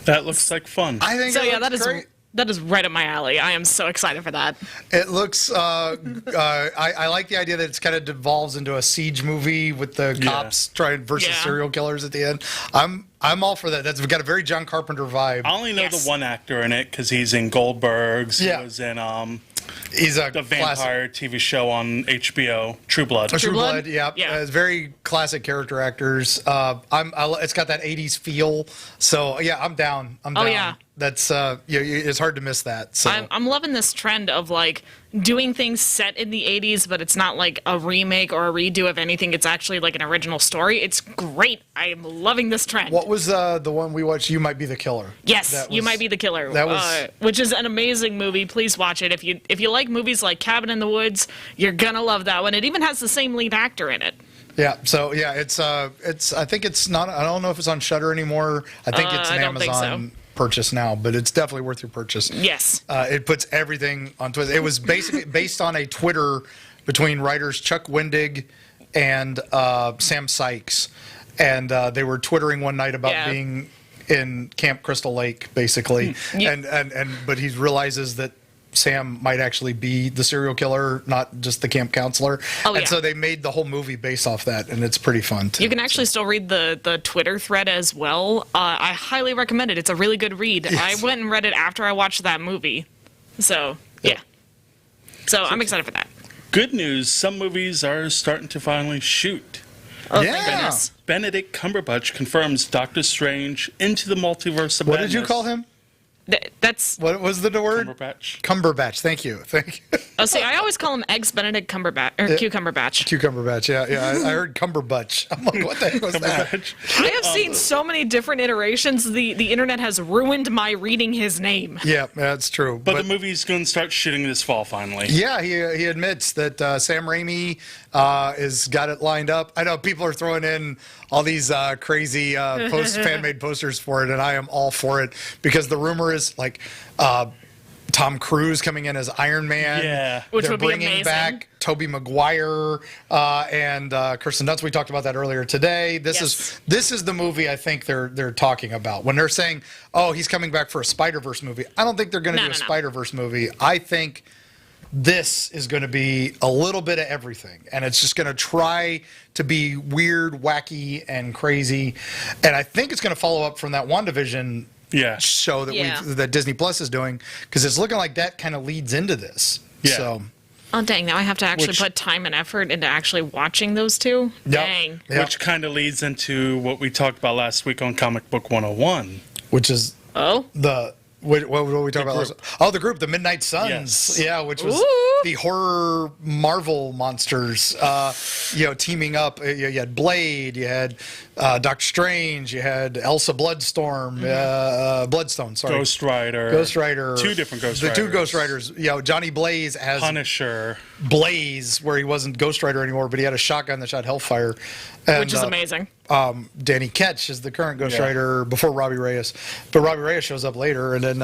That looks like fun.
I think
So
it
yeah,
looks
that is
great.
that is right up my alley. I am so excited for that.
It looks. I like the idea that it's kind of devolves into a siege movie with the cops trying versus serial killers at the end. I'm all for that. That's got a very John Carpenter vibe.
I only know the one actor in it because he's in Goldberg's.
Yeah.
He was in
he's a
the vampire TV show on HBO, True Blood.
True Blood, yeah. It's very classic character actors. It's got that 80s feel. So yeah, I'm down. I'm down.
yeah.
That's it's hard to miss that. So
I'm loving this trend of like doing things set in the 80s, but it's not like a remake or a redo of anything. It's actually like an original story. It's great. I'm loving this trend.
What was the one we watched? You Might Be the Killer.
Yes, You Might Be the Killer.
That was
which is an amazing movie. Please watch it. If you like movies like Cabin in the Woods, you're gonna love that one. It even has the same lead actor in it.
Yeah. So yeah, it's I think it's not. I don't know if it's on Shudder anymore. I think it's an
I don't think
Amazon purchase now, but it's definitely worth your purchase.
Yes.
It puts everything on Twitter. It was basically based on a Twitter between writers Chuck Wendig and Sam Sykes, and they were twittering one night about being in Camp Crystal Lake, basically, and but he realizes that Sam might actually be the serial killer, not just the camp counselor. So they made the whole movie based off that, and it's pretty fun too.
You can actually still read the Twitter thread as well. I highly recommend it. It's a really good read.
Yes.
I went and read it after I watched that movie. So, yeah. So I'm excited for that.
Good news, some movies are starting to finally shoot.
Oh, thank goodness.
Benedict Cumberbatch confirms Doctor Strange Into the Multiverse of Madness.
What did you call him?
That's
what was the word?
Cumberbatch.
Cumberbatch. Thank you.
Oh, see, I always call him Eggs Benedict Cumberbatch or Cucumberbatch.
Cucumberbatch. Yeah. I heard Cumberbutch. I'm like, what the heck was that?
I have seen so many different iterations. The internet has ruined my reading his name.
Yeah, that's true.
But the movie's going to start shooting this fall finally.
Yeah, he admits that Sam Raimi has got it lined up. I know people are throwing in all these crazy fan-made posters for it, and I am all for it because the rumor is like Tom Cruise coming in as Iron Man.
Yeah,
which
They're
would be
bringing
amazing.
back Tobey Maguire and Kirsten Dunst. We talked about that earlier today. This is the movie I think they're talking about when they're saying, "Oh, he's coming back for a Spider-Verse movie." I don't think they're going to do a Spider-Verse movie. I think this is going to be a little bit of everything, and it's just going to try to be weird, wacky, and crazy. And I think it's going to follow up from that WandaVision show that that Disney Plus is doing, because it's looking like that kind of leads into this.
Yeah.
So,
oh dang! Now I have to actually put time and effort into actually watching those two. Dang.
Which kind of leads into what we talked about last week on Comic Book 101,
which is
the
what were we talking about?
Group.
Oh, the group, the Midnight Suns.
Yes.
Yeah, which was the horror Marvel monsters, teaming up. You had Blade, you had Doctor Strange, you had Elsa Bloodstone, sorry.
Ghost Rider.
Two
different Ghost Riders.
The two Ghost Riders. Johnny Blaze as
Punisher.
Blaze, where he wasn't Ghost Rider anymore, but he had a shotgun that shot Hellfire. And,
Which is amazing.
Danny Ketch is the current Ghost Rider before Robbie Reyes. But Robbie Reyes shows up later. And then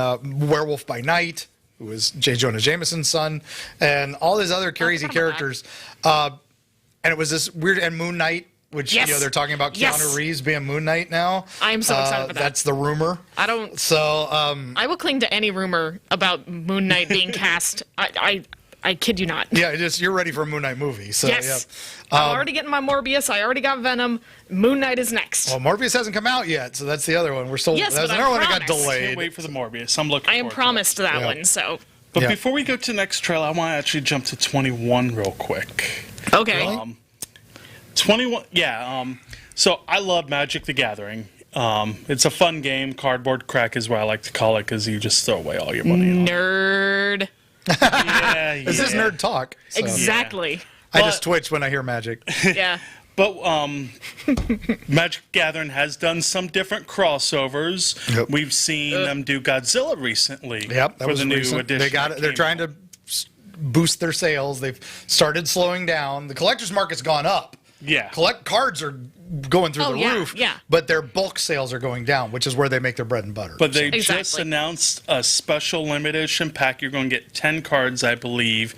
Werewolf by Night, who is J. Jonah Jameson's son, and all these other crazy characters. And it was this weird, and Moon Knight, which they're talking about Keanu Reeves being Moon Knight now.
I am so excited for that.
That's the rumor.
I will cling to any rumor about Moon Knight being cast. I kid you not.
Yeah, you're ready for a Moon Knight movie. So,
yes. I'm already getting my Morbius. I already got Venom. Moon Knight is next.
Well, Morbius hasn't come out yet, so that's the other one. We're still.
Yes,
that's
but
another one that got
promised.
delayed.
Can't wait for the Morbius. I'm looking.
I am promised that one. So.
But before we go to the next trailer, I want to actually jump to 21 real quick.
Okay.
21. Yeah. So I love Magic the Gathering. It's a fun game. Cardboard crack is what I like to call it, because you just throw away all your money.
Nerd.
This is nerd talk.
So. Exactly.
I just twitch when I hear Magic.
Yeah.
But Magic the Gathering has done some different crossovers.
Yep.
We've seen them do Godzilla recently.
Yep, that
for
was
the new
recent.
edition.
They got it. They're trying to boost their sales. They've started slowing down. The collector's market's gone up.
Yeah.
Collect cards are going through the
yeah,
roof.
yeah.
But their bulk sales are going down, which is where they make their bread and butter.
But they just announced a special limited edition pack. You're going to get 10 cards, I believe.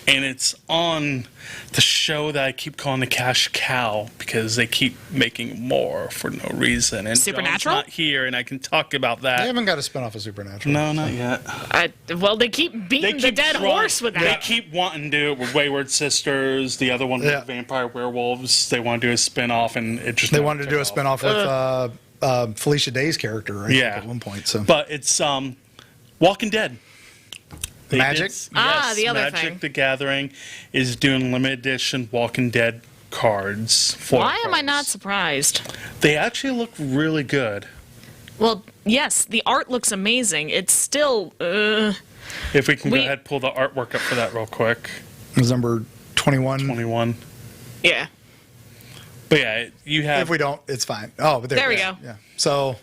And it's on the show that I keep calling the Cash Cow because they keep making more for no reason. And
Supernatural?
John's not here, and I can talk about that.
They haven't got a spinoff of Supernatural.
No, not yet.
Well, they keep beating the dead horse with
They
that.
keep wanting to do it with Wayward Sisters, the other one with Vampire Werewolves. They want to do a spin-off, and it just
They
never
wanted to do a
took
spinoff
off.
with Felicia Day's character, I think, at one point. So,
But it's Walking Dead. They
Magic?
The other
Magic
thing.
the Gathering is doing limited edition Walking Dead cards.
Why am I not surprised?
They actually look really good.
Well, yes, the art looks amazing. It's still.
If we can go ahead and pull the artwork up for that real quick.
It was number 21.
21.
Yeah.
But yeah, you have.
If we don't, it's fine. Oh, but
There we go.
Yeah. So,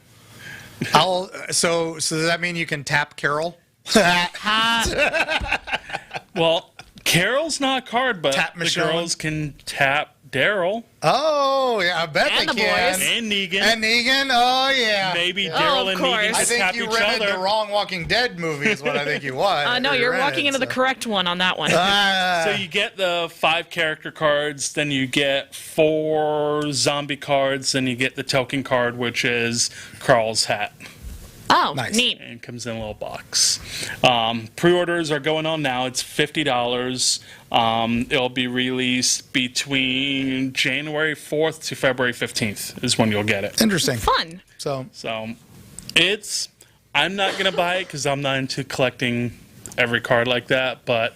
so does that mean you can tap Carol?
Well, Carol's not a card, but
Tap
the
Michonne.
girls can tap Daryl.
Oh, yeah, I bet
And
they
the
can.
boys.
And Negan.
And Negan, oh yeah.
Maybe
Yeah.
Daryl
of
and
course.
Negan
I
just
think
tap
you
each
rented
other.
the wrong Walking Dead movie is what I think you want.
No,
Or you
you're
rented,
walking into the
so.
correct one on that one.
So you get the 5 character cards, then you get 4 zombie cards, then you get the token card, which is Carl's hat.
Oh,
Nice.
neat.
And it comes in a little box. Pre-orders are going on now. It's $50. It'll be released between January 4th to February 15th is when you'll get it.
Interesting.
Fun.
So,
I'm not going to buy it because I'm not into collecting every card like that, but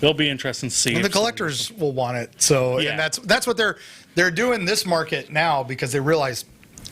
it'll be interesting to see.
and the
if-
collectors will want it. So,
Yeah.
and that's what they're doing this market now because they realize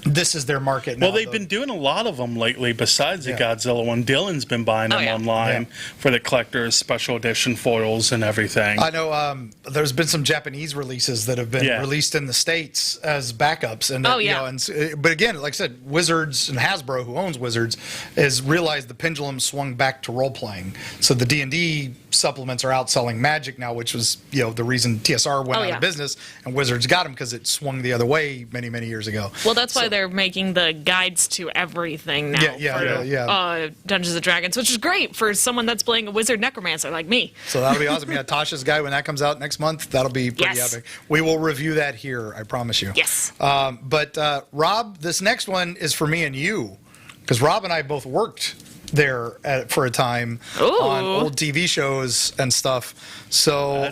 this is their market now.
Well, they've been doing a lot of them lately besides the Godzilla one. Dylan's been buying them online for the collectors, special edition foils and everything.
I know there's been some Japanese releases that have been released in the States as backups. And, but again, like I said, Wizards and Hasbro, who owns Wizards, has realized the pendulum swung back to role-playing. So the D&D supplements are outselling Magic now, which was the reason TSR went out of business, and Wizards got them because it swung the other way many, many years ago.
Well, that's why they're making the guides to everything now for Dungeons & Dragons, which is great for someone that's playing a wizard necromancer like me.
So that'll be awesome. Yeah, Tasha's Guide, when that comes out next month, that'll be pretty epic. We will review that here, I promise you.
Yes.
But Rob, this next one is for me and you, because Rob and I both worked there for a time on old TV shows and stuff. So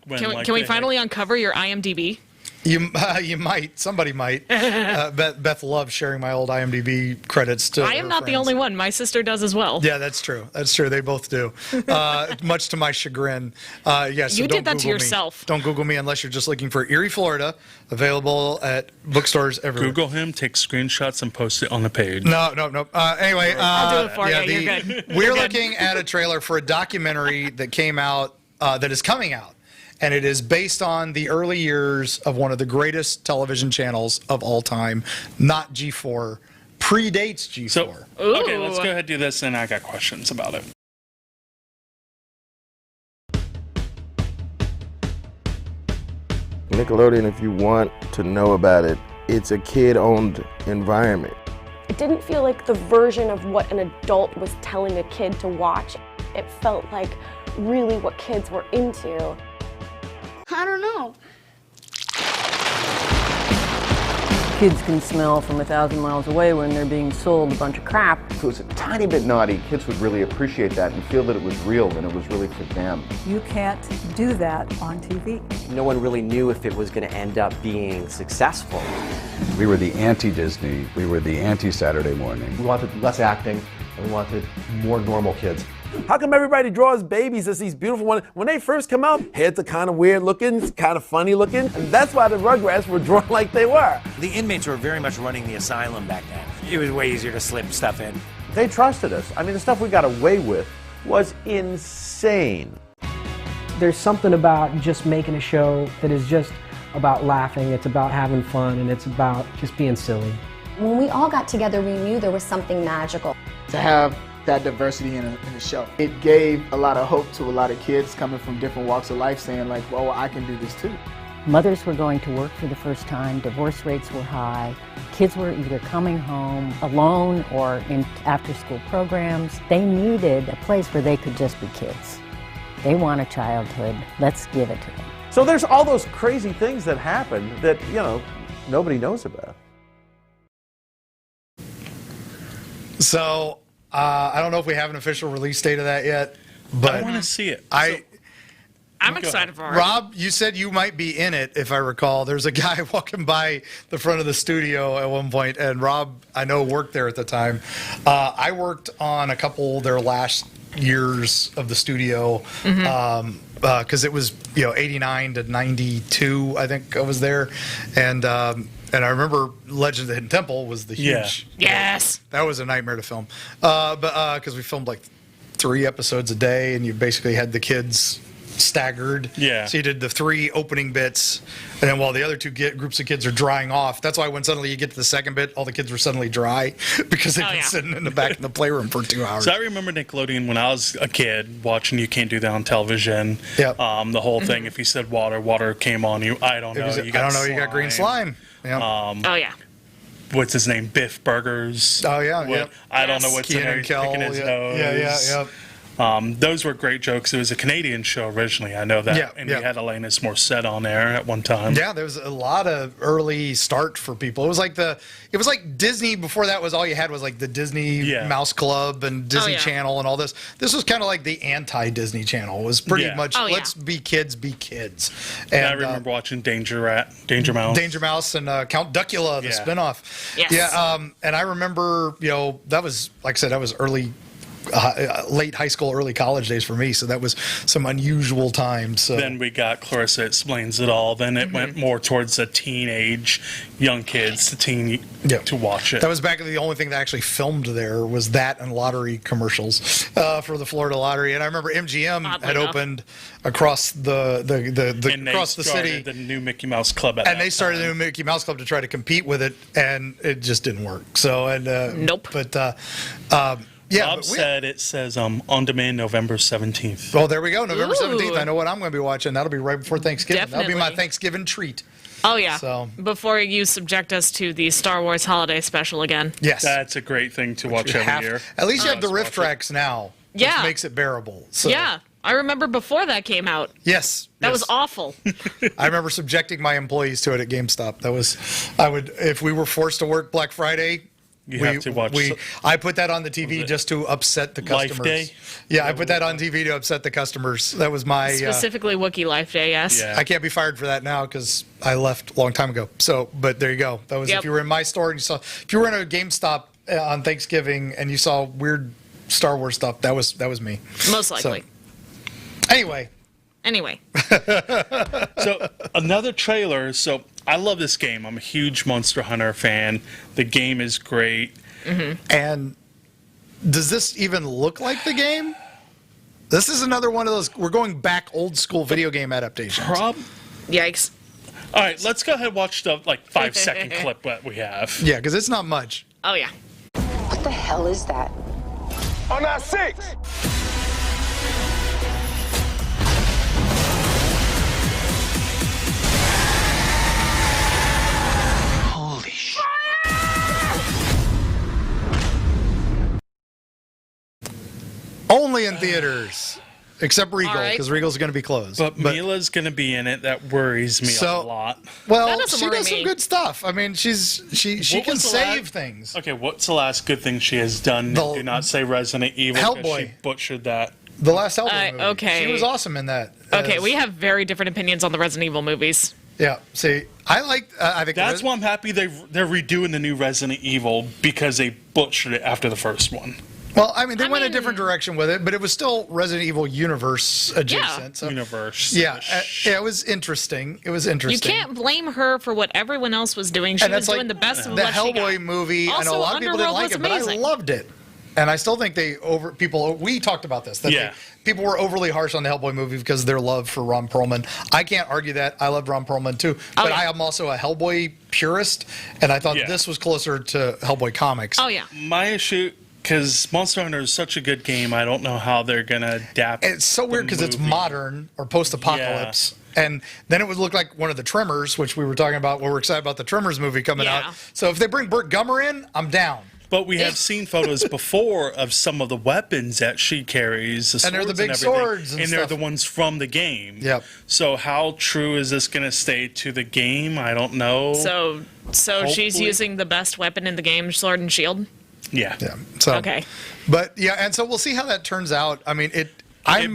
can we finally uncover your IMDb?
You might. Somebody might. Beth loves sharing my old IMDb credits to
I am
her
not the
friends.
only one. My sister does as well.
Yeah, that's true. That's true. They both do. Much to my chagrin. So
You
don't
did that to
Google me.
yourself.
Don't Google me unless you're just looking for Erie, Florida. Available at bookstores everywhere.
Google him, take screenshots, and post it on the page.
No. Anyway,
I'll do it for you. You're good.
We're
You're good.
looking at a trailer for a documentary that came out, that is coming out. And it is based on the early years of one of the greatest television channels of all time, not G4, predates G4.
So, okay, let's go ahead and do this, and I got questions about it.
Nickelodeon, if you want to know about it, it's a kid-owned environment.
It didn't feel like the version of what an adult was telling a kid to watch. It felt like really what kids were into.
I don't know.
Kids can smell from 1,000 miles away when they're being sold a bunch of crap.
If it was a tiny bit naughty, kids would really appreciate that and feel that it was real and it was really for them.
You can't do that on TV.
No one really knew if it was going to end up being successful.
We were the anti-Disney. We were the anti-Saturday Morning.
We wanted less acting and we wanted more normal kids.
How come everybody draws babies as these beautiful ones? When they first come out, heads are kind of weird looking, kind of funny looking, and that's why the Rugrats were drawn like they were.
The inmates were very much running the asylum back then. It was way easier to slip stuff in.
They trusted us. I mean, the stuff we got away with was insane.
There's something about just making a show that is just about laughing, it's about having fun, and it's about just being silly.
When we all got together, we knew there was something magical.
To have that diversity in a show, it gave a lot of hope to a lot of kids coming from different walks of life, saying like, well, I can do this too.
Mothers were going to work for the first time, divorce rates were high, kids were either coming home alone or in after-school programs. They needed a place where they could just be kids. They want a childhood, let's give it to them.
So there's all those crazy things that happen that, nobody knows about.
So I don't know if we have an official release date of that yet, but
I want to see it.
I'm excited for it.
Rob, you said you might be in it, if I recall. There's a guy walking by the front of the studio at one point, and Rob, I know, worked there at the time. I worked on a couple of their last years of the studio, because it was 89 to 92, I think I was there, and I remember Legend of the Hidden Temple was the huge.
Yes.
That was a nightmare to film, but because we filmed like 3 episodes a day, and you basically had the kids staggered.
Yeah.
So you did the 3 opening bits, and then while the other 2 groups of kids are drying off, that's why when suddenly you get to the second bit, all the kids were suddenly dry because they've been sitting in the back in the playroom for 2 hours.
So I remember Nickelodeon when I was a kid watching You Can't Do That on Television.
Yep.
The whole thing, if you said water came on you. I don't know.
You got green slime. Yeah.
Oh yeah.
What's his name? Biff Burgers.
Oh yeah. Yep.
I don't know what's in there. He's picking his nose.
Yeah.
Those were great jokes. It was a Canadian show originally. I know that. We had Alanis Morissette on there at one time.
Yeah, there was a lot of early start for people. It was like Disney. Before that was all you had was like the Disney Mouse Club and Disney Channel and all this. This was kind of like the anti-Disney Channel. It was pretty much let's be kids, be kids.
And I remember watching Danger Mouse.
Danger Mouse and Count Duckula, the spinoff.
Yes.
Yeah, and I remember, that was, like I said, that was late high school, early college days for me, so that was some unusual times. So.
Then we got Clarissa Explains It All. Then it went more towards the teenage, young kids to watch it.
That was back the only thing that actually filmed there was that and lottery commercials for the Florida Lottery. And I remember MGM had opened across the city.
The new Mickey Mouse Club
and they started the new Mickey Mouse Club to try to compete with it, and it just didn't work. So
nope.
But
Rob said it says on demand November 17th.
Well, there we go. November 17th. I know what I'm going to be watching. That'll be right before Thanksgiving.
Definitely.
That'll be my Thanksgiving treat.
Oh, yeah.
So.
Before you subject us to the Star Wars holiday special again.
Yes.
That's a great thing to watch every year.
At least you have the riff tracks now.
Yeah.
Which makes it bearable. So.
Yeah. I remember before that came out.
Yes.
That was awful.
I remember subjecting my employees to it at GameStop. If we were forced to work Black Friday,
have to watch.
I put that on the TV just to upset the customers.
Life Day?
Yeah, I put that on TV to upset the customers. That was my
specifically Wookiee Life Day. Yes.
Yeah. I can't be fired for that now because I left a long time ago. So, but there you go. That was if you were in my store and if you were in a GameStop on Thanksgiving and you saw weird Star Wars stuff, that was me.
Most likely.
So,
Anyway.
So another trailer. So I love this game. I'm a huge Monster Hunter fan. The game is great.
Mm-hmm.
And does this even look like the game? This is another one of those. We're going back old school video game adaptations.
Yikes.
All right, let's go ahead and watch the 5-second clip that we have.
Yeah, because it's not much.
Oh, yeah.
What the hell is that?
On that 6!
Only in theaters, except Regal, because Regal's going to be closed.
But Mila's going to be in it. That worries me a lot.
Well, she does some good stuff. I mean, she can save things.
Okay, what's the last good thing she has done? Do not say Resident Evil.
Hellboy.
She butchered that.
The last Hellboy movie.
Okay.
She was awesome in that.
Okay, we have very different opinions on the Resident Evil movies.
Yeah. See, I think
that's why I'm happy they're redoing the new Resident Evil because they butchered it after the first one.
Well, I mean, they went a different direction with it, but it was still Resident Evil universe adjacent.
Yeah.
So,
universe.
Yeah, it was interesting. It was interesting.
You can't blame her for what everyone else was doing. She was doing the best of what she got.
The Hellboy movie, I know a lot of people didn't like it, but I loved it. And I still think we talked about this. People were overly harsh on the Hellboy movie because of their love for Ron Perlman. I can't argue that. I loved Ron Perlman too. But I am also a Hellboy purist, and I thought this was closer to Hellboy comics.
Oh, yeah.
My issue, because Monster Hunter is such a good game, I don't know how they're going to adapt.
It's so weird because it's modern or post-apocalypse. And then it would look like one of the Tremors, which we were talking about. We're excited about the Tremors movie coming out. So if they bring Burt Gummer in, I'm down.
But we have seen photos before of some of the weapons that she carries, the swords
and they're the big
and
swords,
and they're the ones from the game.
Yep.
So how true is this going to stay to the game? I don't know.
So she's using the best weapon in the game, sword and shield.
Yeah.
So
okay.
But and so we'll see how that turns out. I mean, it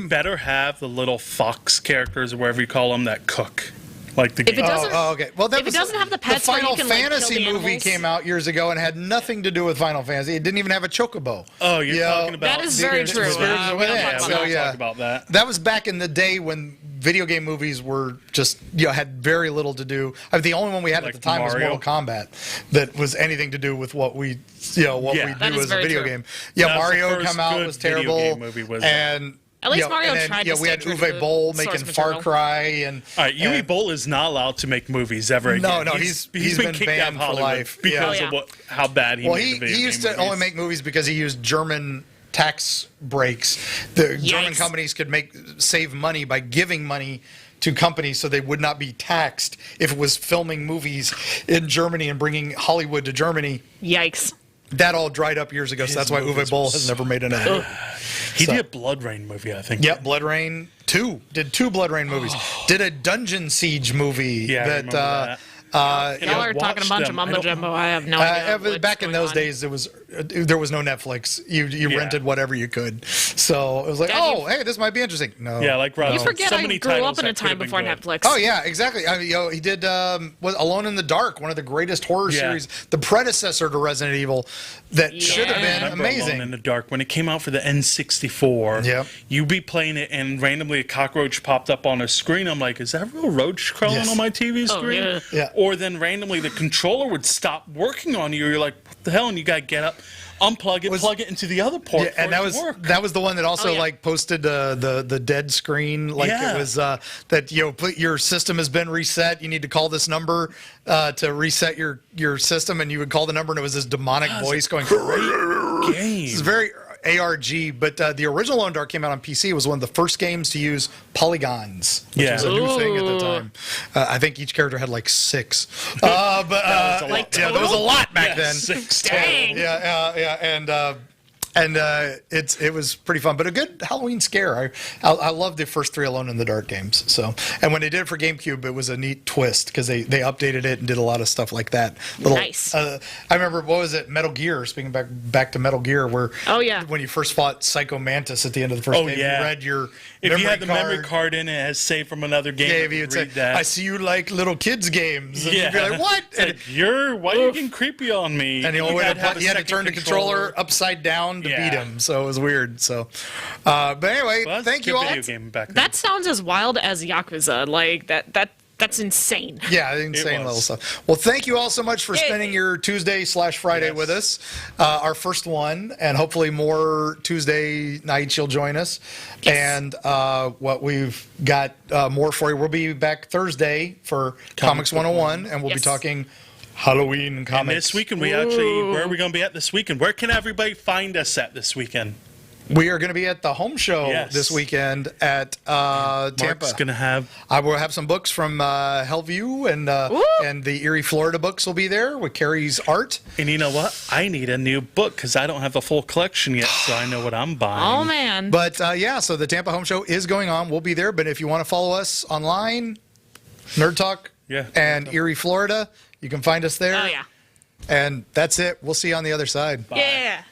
better have the little fox characters or whatever you call them that cook. Like the
If it doesn't,
okay. Well,
if it doesn't have the pets,
the Final
where you can,
Fantasy
like, kill the
movie
animals.
came out years ago and had nothing to do with Final Fantasy. It didn't even have a chocobo.
Oh, you're talking about
that is very true.
We don't talk
about that.
That was back in the day when video game movies were just had very little to do. I mean, the only one we had at the time was Mortal Kombat that was anything to do with what we we do as a video game. Yeah, Mario come out was terrible, and.
At least Mario tried to
we had
stay true to
Uwe Boll
the
making
source
Far
material.
Cry and
all right, Uwe Boll is not allowed to make movies ever again.
No, he's
been
been
kicked
banned
out of
for
Hollywood
life
because of how bad he made the video
he used
game
to
movies.
only make movies because he used German tax breaks. The German companies could save money by giving money to companies so they would not be taxed if it was filming movies in Germany and bringing Hollywood to Germany.
Yikes.
That all dried up years ago, so that's why Uwe Boll has never made another.
He did a Blood Rain movie, I think.
Yep, Blood Rain 2. Did 2 Blood Rain movies. Did a Dungeon Siege movie.
Yeah, I remember that.
Y'all are talking a bunch of mumbo jumbo. I have no idea.
Back in those days, there was no Netflix. You rented whatever you could. So it was like, hey, this might be interesting. No.
Yeah, like
You forget I grew up in a time before Netflix.
Oh yeah, exactly. I mean, he did Alone in the Dark, one of the greatest horror series, the predecessor to Resident Evil, that should have been amazing.
Alone in the Dark when it came out for the N64.
Yep.
You'd be playing it and randomly a cockroach popped up on a screen. I'm like, is that a real roach crawling on my TV screen?
Yeah.
Or then randomly the controller would stop working on you. You're like, what the hell? And you got to get up, unplug it, plug it into the other port.
Yeah, and that was the one that also like posted the dead screen. Like it was that your system has been reset. You need to call this number to reset your system, and you would call the number, and it was this demonic voice going.
Great game.
It's very ARG, but the original Alone in the Dark came out on PC. It was one of the first games to use polygons, which was a new thing at the time. I think each character had like 6. But there was a lot back then.
6
Dang.
And it was pretty fun, but a good Halloween scare. I love the first 3 Alone in the Dark games. So, and when they did it for GameCube, it was a neat twist because they updated it and did a lot of stuff like that.
Nice.
I remember, what was it, Metal Gear? Speaking back to Metal Gear, where when you first fought Psycho Mantis at the end of the first game, you read your
if you had the memory card in it, it has saved from another game.
You'd say, I see you like little kids games. And you'd be like, what?
Why are you getting creepy on me?
And you had to turn the controller upside down to beat him, so it was weird. So, but anyway, thank you all.
That sounds as wild as Yakuza. Like that's insane.
Yeah, insane level stuff. Well, thank you all so much for spending your Tuesday/Friday with us. Our first one, and hopefully more Tuesday nights you'll join us. And what we've got more for you. We'll be back Thursday for Comics 101, and we'll be talking Halloween and comics.
And this weekend, where are we going to be at this weekend? Where can everybody find us at this weekend?
We are going to be at the home show this weekend at Tampa.
Mark's going to have.
I will have some books from Hellview, and the Erie, Florida books will be there with Carrie's art.
And you know what? I need a new book because I don't have a full collection yet, so I know what I'm buying.
Oh man!
But so the Tampa home show is going on. We'll be there. But if you want to follow us online, Nerd Talk, and Erie, Florida, you can find us there.
Oh yeah.
And that's it. We'll see you on the other side.
Bye. Yeah.